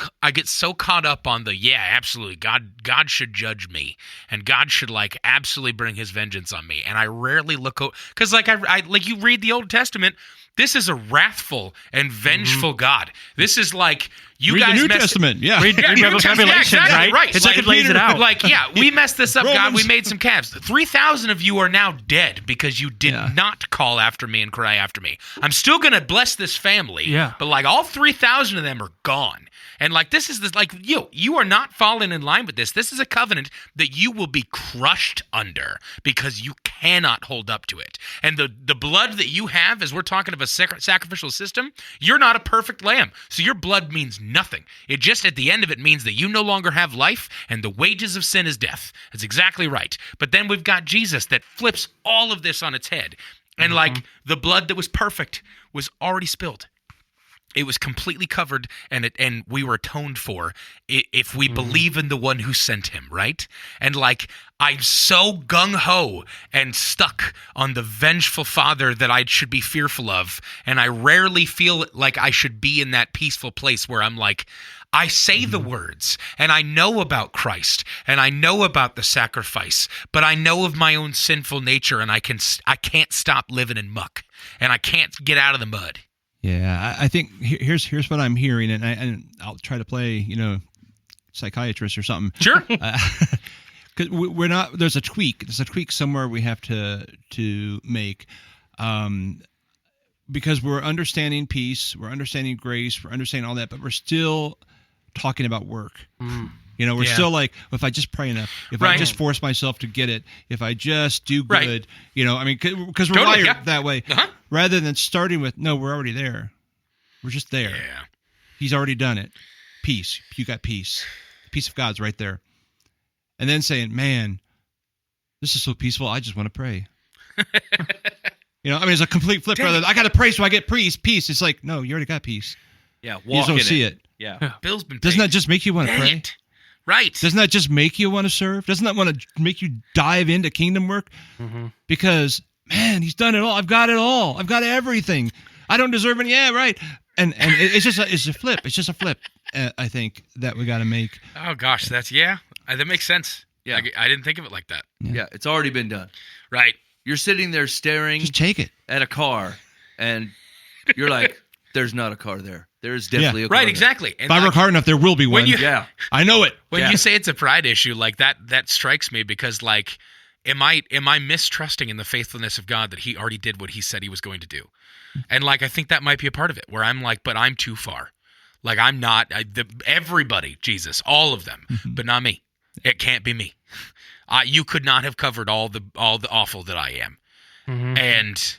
caught up on the absolutely God should judge me, and God should like absolutely bring his vengeance on me, and I rarely look because like I like you read the Old Testament, this is a wrathful and vengeful God. This is like you read guys the New messed Testament, New Revelation, exactly, right? It's like it lays it out. Like, we messed this up, God. Romans. We made some calves. 3,000 of you are now dead because you did not call after me and cry after me. I'm still going to bless this family, but like all 3,000 of them are gone. And like this is this like you are not falling in line with this. This is a covenant that you will be crushed under because you cannot hold up to it. And the blood that you have, as we're talking of a sacrificial system, you're not a perfect lamb. So your blood means nothing. It just at the end of it means that you no longer have life, and the wages of sin is death. That's exactly right. But then we've got Jesus that flips all of this on its head. And like the blood that was perfect was already spilled. It was completely covered, and we were atoned for if we believe in the one who sent him, right? And like I'm so gung-ho and stuck on the vengeful Father that I should be fearful of, and I rarely feel like I should be in that peaceful place where I'm like, I say the words, and I know about Christ, and I know about the sacrifice, but I know of my own sinful nature, and I can't stop living in muck, and I can't get out of the mud. Yeah, I think here's what I'm hearing, and I'll try to play, psychiatrist or something. Sure. Because we're not. There's a tweak. There's a tweak somewhere we have to make, because we're understanding peace, we're understanding grace, we're understanding all that, but we're still talking about work. We're still like, if I just pray enough, if I just force myself to get it, if I just do good, because we're wired that way. Rather than starting with, no, we're already there. We're just there. Yeah. He's already done it. Peace. You got peace. The peace of God's right there. And then saying, man, this is so peaceful, I just want to pray. It's a complete flip. Rather, I got to pray so I get peace. It's like, no, you already got peace. Yeah, you just don't see it. Yeah. Bill's been paid. Doesn't that just make you want to pray? Right. Doesn't that just make you want to serve? Doesn't that want to make you dive into kingdom work? Because, man, he's done it all. I've got it all. I've got everything. I don't deserve any. Yeah, right. And it's a flip. It's just a flip, I think, that we got to make. Oh, gosh. That makes sense. Yeah. I didn't think of it like that. Yeah, it's already been done. Right. You're sitting there staring just take it. At a car, and you're like, there's not a car there. There's definitely a car right, there. exactly. And if I work hard enough, there will be one. I know it. When you say it's a pride issue, like that strikes me because, like, am I mistrusting in the faithfulness of God that He already did what He said He was going to do? And like, I think that might be a part of it, where I'm like, but I'm too far. Like, I'm not. Everybody, Jesus, all of them, but not me. It can't be me. You could not have covered all the awful that I am. And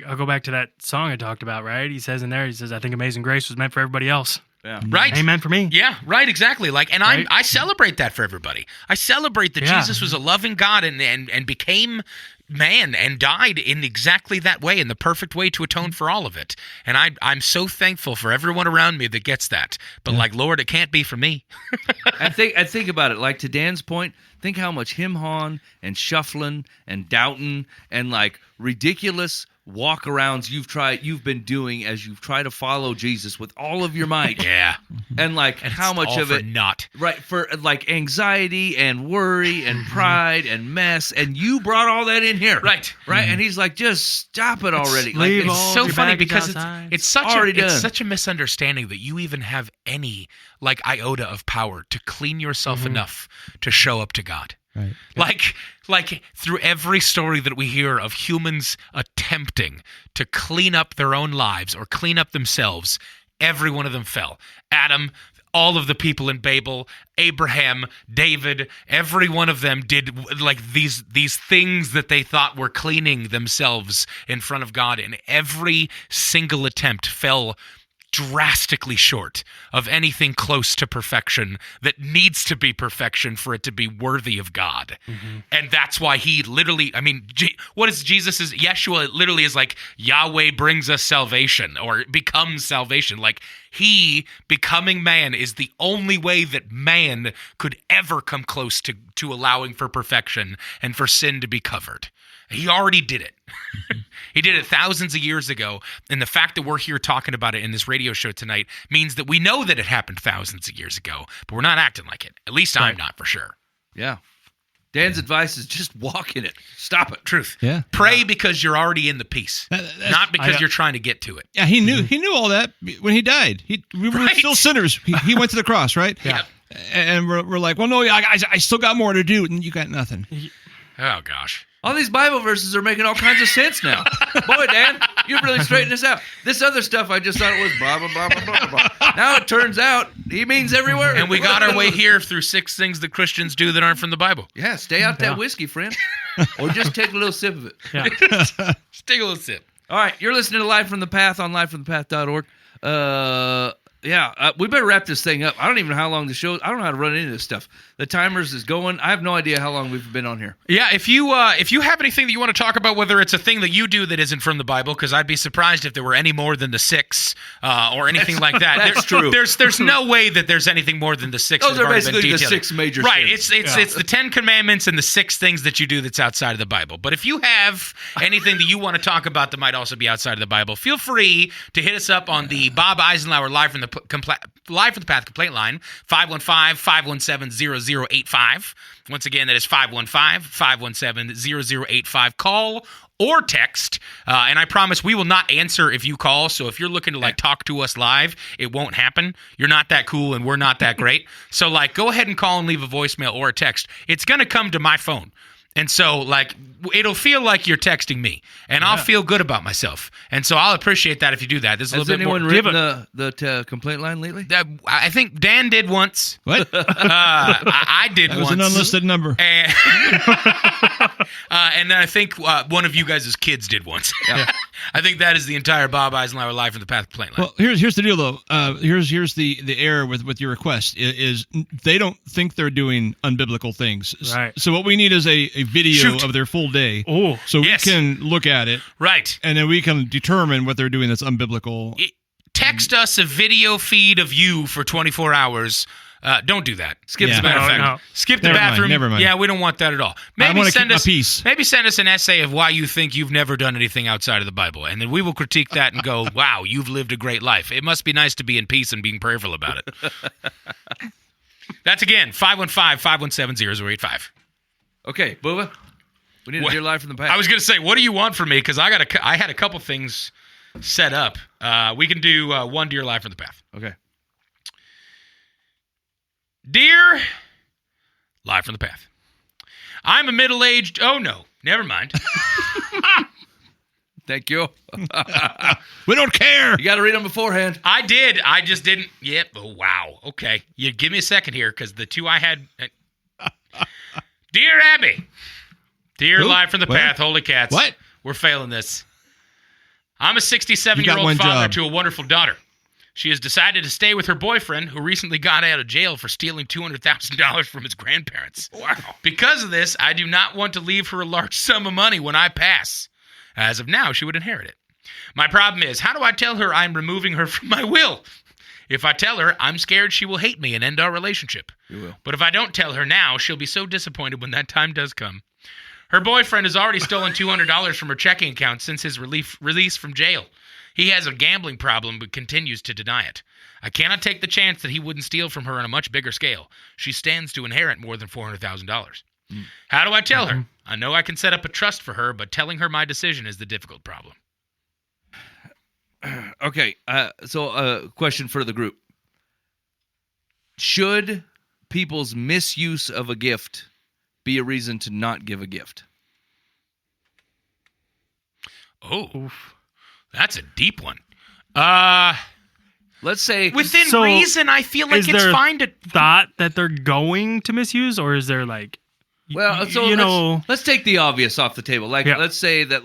I'll go back to that song I talked about, right? He says in there, I think Amazing Grace was meant for everybody else. Yeah. Right. Ain't meant for me. Yeah, right, exactly. Like, and right? I celebrate that for everybody. I celebrate that Jesus was a loving God and became man and died in exactly that way, in the perfect way to atone for all of it. And I'm so thankful for everyone around me that gets that. But like, Lord, it can't be for me. I think about it. Like, to Dan's point, think how much him-hawing and shuffling and doubting and like ridiculous walk-arounds you've been doing as you've tried to follow Jesus with all of your might. Yeah. And like And how it's much all of for it not. right for like anxiety and worry and pride and mess, and you brought all that in here. Right. And he's like, just stop it already. leave Like, all It's so your funny baggage because outside. it's such already it's done. such a misunderstanding that you even have any like iota of power to clean yourself enough to show up to God. Right. Like through every story that we hear of humans attempting to clean up their own lives or clean up themselves, every one of them fell. Adam, all of the people in Babel, Abraham, David, every one of them did like these things that they thought were cleaning themselves in front of God, and every single attempt fell drastically short of anything close to perfection that needs to be perfection for it to be worthy of God. And that's why he literally, I mean, what is Jesus's Yeshua literally is like Yahweh brings us salvation or becomes salvation. Like he becoming man is the only way that man could ever come close to allowing for perfection and for sin to be covered. He already did it. He did it thousands of years ago. And the fact that we're here talking about it in this radio show tonight means that we know that it happened thousands of years ago, but we're not acting like it. At least I'm not, for sure. Yeah. Dan's advice is just walk in it. Stop it. Truth. Yeah. Pray because you're already in the peace, not because you're trying to get to it. Yeah, he knew all that when he died. We were Right. still sinners. He went to the cross, right? Yeah. And we're like, well, no, I still got more to do, and you got nothing. Oh, gosh. All these Bible verses are making all kinds of sense now. Boy, Dan, you've really straightened this out. This other stuff, I just thought it was blah, blah, blah, blah, blah, blah. Now it turns out he means every word. And we got our way here through 6 things that Christians do that aren't from the Bible. Yeah, stay out that whiskey, friend. Or just take a little sip of it. Yeah. Just take a little sip. All right, you're listening to Live from the Path on livefromthepath.org. We better wrap this thing up. I don't even know how long the show. I don't know how to run any of this stuff. The timers is going. I have no idea how long we've been on here. Yeah, if you have anything that you want to talk about, whether it's a thing that you do that isn't from the Bible, because I'd be surprised if there were any more than the 6 or anything like that. That's true. There's no way that there's anything more than the 6. Those that have are already been basically the detailed. 6 major Right. sins. It's the 10 Commandments and the 6 things that you do that's outside of the Bible. But if you have anything that you want to talk about that might also be outside of the Bible, feel free to hit us up on the Bob Eisenhower Live from the Path complaint line, 515-517-0085. Once again, that is 515-517-0085. Call or text, and I promise we will not answer if you call. So if you're looking to talk to us live, it won't happen. You're not that cool and we're not that great. So go ahead and call and leave a voicemail or a text. It's going to come to my phone. And so, it'll feel like you're texting me, and I'll feel good about myself. And so I'll appreciate that if you do that. There's a Has little bit more. anyone written the complaint line lately? I think Dan did once. What? I did That was once. an unlisted number. And, and I think one of you guys' kids did once. I think that is the entire Bob Eisenhower Live from the Path complaint line. Well, here's the deal, though. Here's the error with your request is they don't think they're doing unbiblical things. Right. So what we need is a video Shoot. of their full day. Oh. So Yes. we can look at it, Right. and then we can determine what they're doing that's unbiblical. Text us a video feed of you for 24 hours. Don't do that. Skip Yeah. the bathroom. No. Skip the Never mind, bathroom. never mind. Yeah, we don't want that at all. Maybe wanna send keep my us peace. Maybe send us an essay of why you think you've never done anything outside of the Bible, and then we will critique that and go, "Wow, you've lived a great life. It must be nice to be in peace and being prayerful about it." That's again 515-517-0085. Okay, Bubba. We need to What? hear Live from the Path. I was gonna say, what do you want from me? Because I had a couple things set up. We can do one Dear Live from the Path. Okay. Dear Live from the Path, I'm a middle-aged. Oh no, never mind. Thank you. We don't care. You got to read them beforehand. I did. I just didn't. Yep. Oh, wow. Okay. You give me a second here because the two I had. Dear Abby. Dear Who? Live from the What? Path. Holy cats. What? We're failing this. I'm a You got 67-year-old one father job. to a wonderful daughter. She has decided to stay with her boyfriend, who recently got out of jail for stealing $200,000 from his grandparents. Wow. Because of this, I do not want to leave her a large sum of money when I pass. As of now, she would inherit it. My problem is, how do I tell her I'm removing her from my will? If I tell her, I'm scared she will hate me and end our relationship. You will. But if I don't tell her now, she'll be so disappointed when that time does come. Her boyfriend has already stolen $200 from her checking account since his release from jail. He has a gambling problem but continues to deny it. I cannot take the chance that he wouldn't steal from her on a much bigger scale. She stands to inherit more than $400,000. How do I tell her? I know I can set up a trust for her, but telling her my decision is the difficult problem. Okay, so question for the group. Should people's misuse of a gift be a reason to not give a gift? Oh, oof. That's a deep one. Let's say within reason, I feel like it's fine to thought that they're going to misuse, or is there like, let's take the obvious off the table. Like, let's say that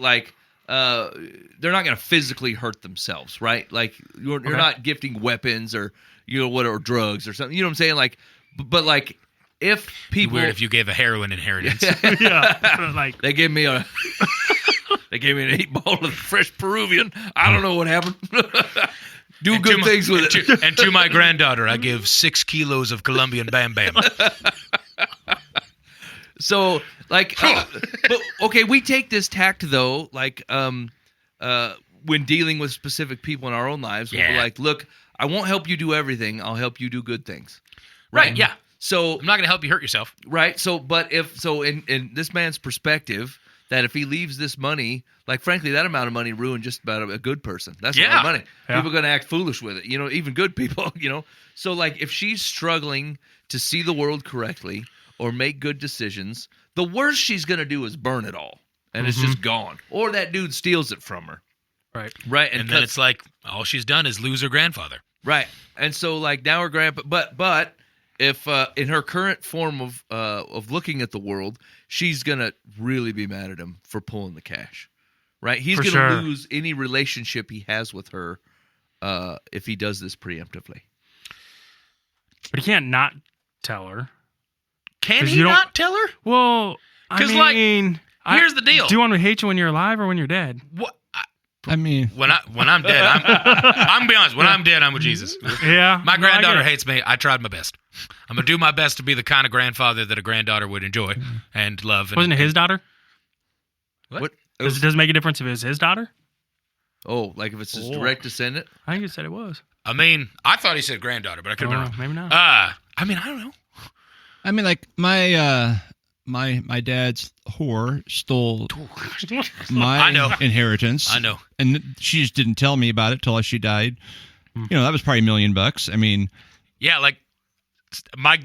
they're not going to physically hurt themselves, right? Like you're not gifting weapons or or drugs or something. You know what I'm saying? Like, but like if people weird if you gave a heroin inheritance. like they gave me an 8-ball of fresh Peruvian. I don't know what happened. Do and good things with it. And to my granddaughter, I give 6 kilos of Colombian Bam Bam. So, like, but okay, we take this tact though, like, when dealing with specific people in our own lives, we're like, look, I won't help you do everything. I'll help you do good things. Right? Yeah. So I'm not going to help you hurt yourself. Right. So, but in this man's perspective, that if he leaves this money, like frankly, that amount of money ruined just about a good person. That's a lot of money. Yeah. People are going to act foolish with it. Even good people. So like if she's struggling to see the world correctly or make good decisions, the worst she's going to do is burn it all, and it's just gone. Or that dude steals it from her. Right. Right. And then it's like all she's done is lose her grandfather. Right. And so like now her grandpa, but if in her current form of looking at the world, she's gonna really be mad at him for pulling the cash, right? He's gonna lose any relationship he has with her if he does this preemptively. But he can't not tell her. Can he not tell her? Well, I mean, here's the deal. Do you want to hate you when you're alive or when you're dead? What? I mean, when I'm dead, I'm gonna be honest. When I'm dead, I'm with Jesus. Yeah, my granddaughter hates me. I tried my best. I'm gonna do my best to be the kind of grandfather that a granddaughter would enjoy and love. Wasn't it his daughter? What? Does it make a difference if it's his daughter? Oh, like if it's his direct descendant? I think he said it was. I mean, I thought he said granddaughter, but I could have been wrong. Maybe not. I mean, I don't know. I mean, like my dad's whore stole my inheritance. I know. And she just didn't tell me about it till she died. That was probably $1 million. I mean, yeah, like my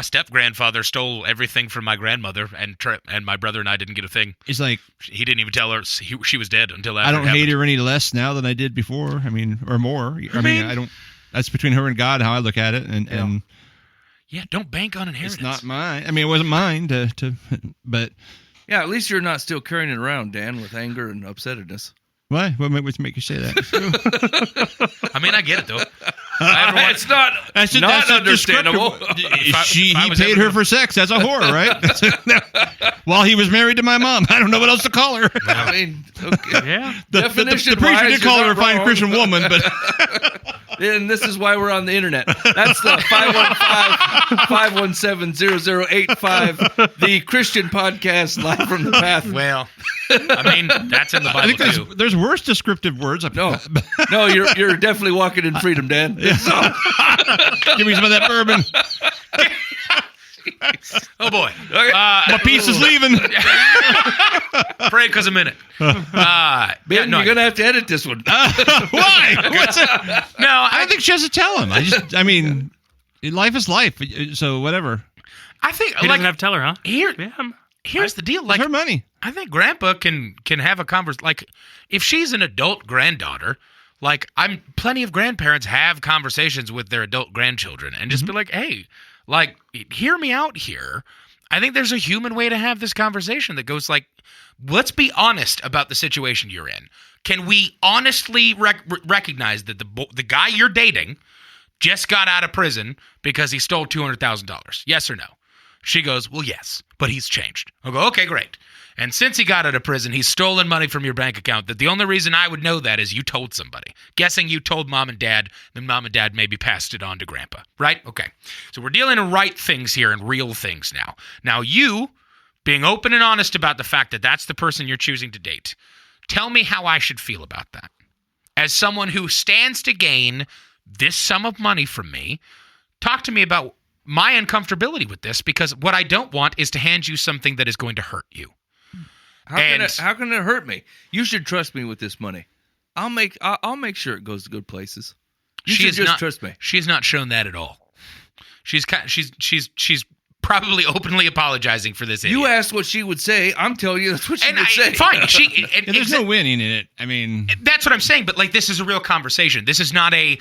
step grandfather stole everything from my grandmother, and my brother and I didn't get a thing. It's like he didn't even tell her she was dead until after. I don't hate her any less now than I did before. I mean, or more. I mean, I don't. That's between her and God how I look at it, and yeah, don't bank on inheritance. It's not mine. I mean, it wasn't mine but yeah, at least you're not still carrying it around, Dan, with anger and upsettedness. Why? What make you say that? I mean, I get it though. It's not understandable. He paid her for sex. That's a whore, right? While he was married to my mom. I don't know what else to call her. I mean, okay. Yeah. The preacher did call her a fine Christian woman, but. And this is why we're on the internet. That's the 515-517-0085, the Christian podcast live from the path. Well, I mean, that's in the Bible I think there's worse descriptive words. No, you're definitely walking in freedom, Dan. Yeah. Give me some of that bourbon. Oh boy, my piece is leaving. Pray because a minute. Ben, you're gonna have to edit this one. Why? What's it? No, I don't think she has to tell him. I mean, life is life. So whatever. I think he doesn't have to tell her, huh? Here's the deal. Like it's her money. I think Grandpa can have a conversation. Like if she's an adult granddaughter. Like plenty of grandparents have conversations with their adult grandchildren and just be like, hey, like, hear me out here. I think there's a human way to have this conversation that goes like, let's be honest about the situation you're in. Can we honestly recognize that the guy you're dating just got out of prison because he stole $200,000? Yes or no? She goes, well, yes, but he's changed. I'll go, okay, great. And since he got out of prison, he's stolen money from your bank account. That the only reason I would know that is you told somebody. Guessing you told mom and dad, then mom and dad maybe passed it on to grandpa. Right? Okay. So we're dealing in right things here and real things now. Now you being open and honest about the fact that that's the person you're choosing to date. Tell me how I should feel about that. As someone who stands to gain this sum of money from me, talk to me about my uncomfortability with this, because what I don't want is to hand you something that is going to hurt you. How can it hurt me? You should trust me with this money. I'll make sure it goes to good places. You should just trust me. She has not shown that at all. She's probably openly apologizing for this idiot. You asked what she would say. I'm telling you that's what she would say. Fine. There's no winning in it. I mean, that's what I'm saying. But like, this is a real conversation. This is not a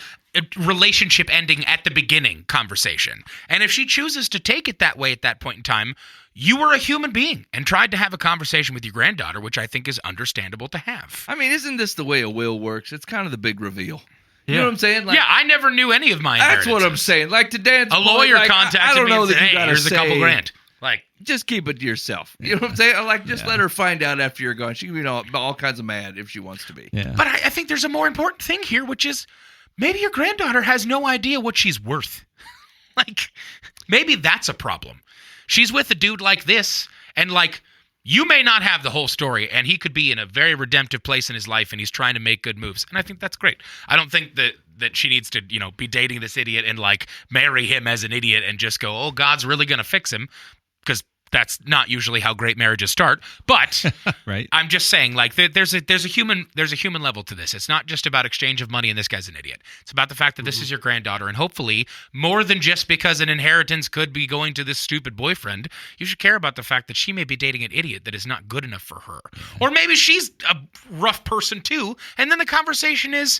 relationship ending at the beginning conversation. And if she chooses to take it that way at that point in time, you were a human being and tried to have a conversation with your granddaughter, which I think is understandable to have. I mean, isn't this the way a will works? It's kind of the big reveal. You know what I'm saying? Like, yeah, I never knew any of my inheritances. That's what I'm saying. Like, to Dan's a lawyer point, contacted I don't me know and that said, you hey, gotta here's a couple grand. Like, just keep it to yourself. You know what I'm saying? Like, just let her find out after you're gone. She can be all kinds of mad if she wants to be. Yeah. But I think there's a more important thing here, which is maybe your granddaughter has no idea what she's worth. Like, maybe that's a problem. She's with a dude like this, and like, you may not have the whole story, and he could be in a very redemptive place in his life, and he's trying to make good moves. And I think that's great. I don't think that she needs to, be dating this idiot and like marry him as an idiot and just go, oh, God's really going to fix him, because that's not usually how great marriages start. But right. I'm just saying, like, there's a human level to this. It's not just about exchange of money and this guy's an idiot. It's about the fact that this is your granddaughter, and hopefully more than just because an inheritance could be going to this stupid boyfriend, you should care about the fact that she may be dating an idiot that is not good enough for her. Or maybe she's a rough person too, and then the conversation is,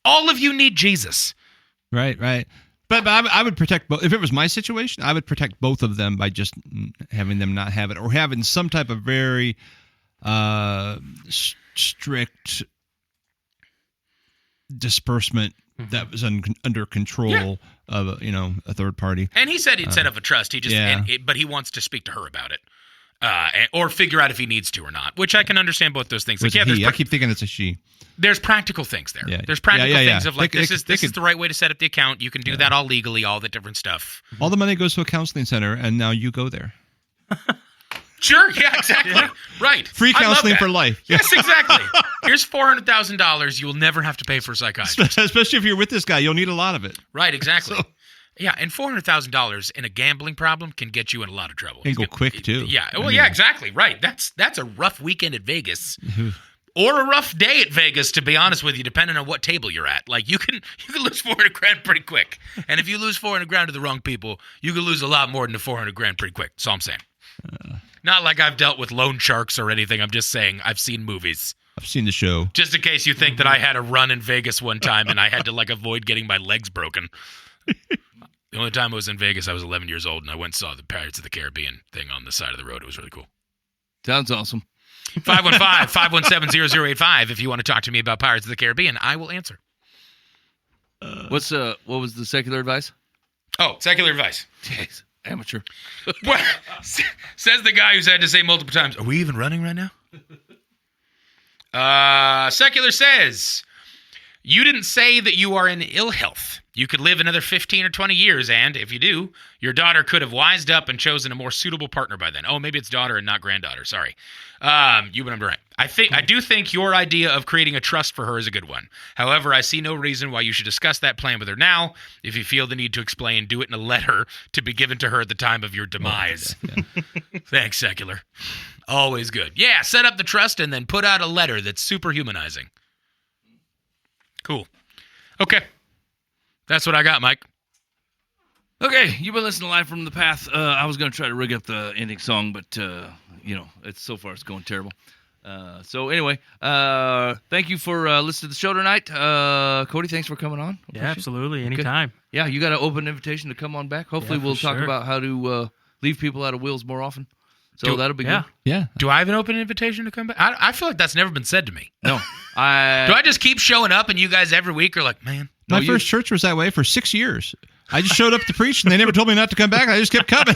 all of you need Jesus. Right. But I would protect both. If it was my situation, I would protect both of them by just having them not have it, or having some type of very strict disbursement that was under control of a third party. And he said he'd set up a trust. He just, but he wants to speak to her about it, or figure out if he needs to or not. Which I can understand both those things. Like, I keep thinking it's a she. There's practical things there. Yeah. There's practical things of like, this is the right way to set up the account. You can do that all legally, all the different stuff. All the money goes to a counseling center, and now you go there. Sure, yeah, exactly. Right. Free counseling for life. Yes, exactly. Here's $400,000 you will never have to pay for a psychiatrist. Especially if you're with this guy, you'll need a lot of it. Right, exactly. Yeah, and $400,000 in a gambling problem can get you in a lot of trouble. And go quick, too. Yeah, yeah, exactly. Right. That's a rough weekend at Vegas. Or a rough day at Vegas, to be honest with you, depending on what table you're at. Like, you can lose $400,000 pretty quick. And if you lose $400,000 to the wrong people, you can lose a lot more than the $400,000 pretty quick. That's all I'm saying. Not like I've dealt with loan sharks or anything. I'm just saying I've seen movies. I've seen the show. Just in case you think that I had a run in Vegas one time and I had to like avoid getting my legs broken. The only time I was in Vegas, I was 11 years old, and I went and saw the Pirates of the Caribbean thing on the side of the road. It was really cool. Sounds awesome. 515-517-0085. If you want to talk to me about Pirates of the Caribbean, I will answer. What was the secular advice? Oh, secular advice. Jeez, amateur. What? Says the guy who's had to say multiple times, are we even running right now? Secular says, you didn't say that you are in ill health. You could live another 15 or 20 years, and if you do, your daughter could have wised up and chosen a more suitable partner by then. Oh, maybe it's daughter and not granddaughter. Sorry. You remember right. I do think your idea of creating a trust for her is a good one. However, I see no reason why you should discuss that plan with her now. If you feel the need to explain, do it in a letter to be given to her at the time of your demise. Yeah. Thanks, secular. Always good. Yeah, set up the trust and then put out a letter that's super humanizing. Cool. Okay. That's what I got, Mike. Okay, you've been listening to Live from the Path. I was going to try to rig up the ending song, but, so far it's going terrible. So anyway, thank you for listening to the show tonight. Cody, thanks for coming on. Yeah, absolutely. Anytime. Okay. Yeah, you got an open invitation to come on back. Hopefully we'll talk about how to leave people out of wills more often. So that'll be good. Yeah. Do I have an open invitation to come back? I feel like that's never been said to me. No. Do I just keep showing up and you guys every week are like, man? My first church was that way for 6 years. I just showed up to preach, and they never told me not to come back. I just kept coming.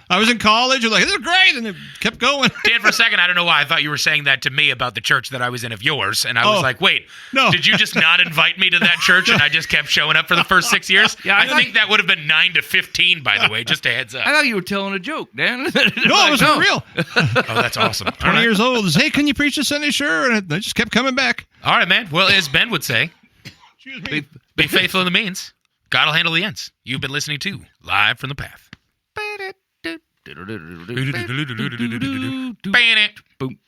I was in college. I was like, this is great, and it kept going. Dan, for a second, I don't know why I thought you were saying that to me about the church that I was in of yours, and I was like, wait, no. Did you just not invite me to that church, and I just kept showing up for the first 6 years? Yeah, I think that would have been 9 to 15, by the way, just a heads up. I thought you were telling a joke, Dan. No, it was for real. Oh, that's awesome. 20 years old. Hey, can you preach this Sunday? Sure. And I just kept coming back. All right, man. Well, as Ben would say, be faithful in the means. God will handle the ends. You've been listening to Live from the Path. Boom.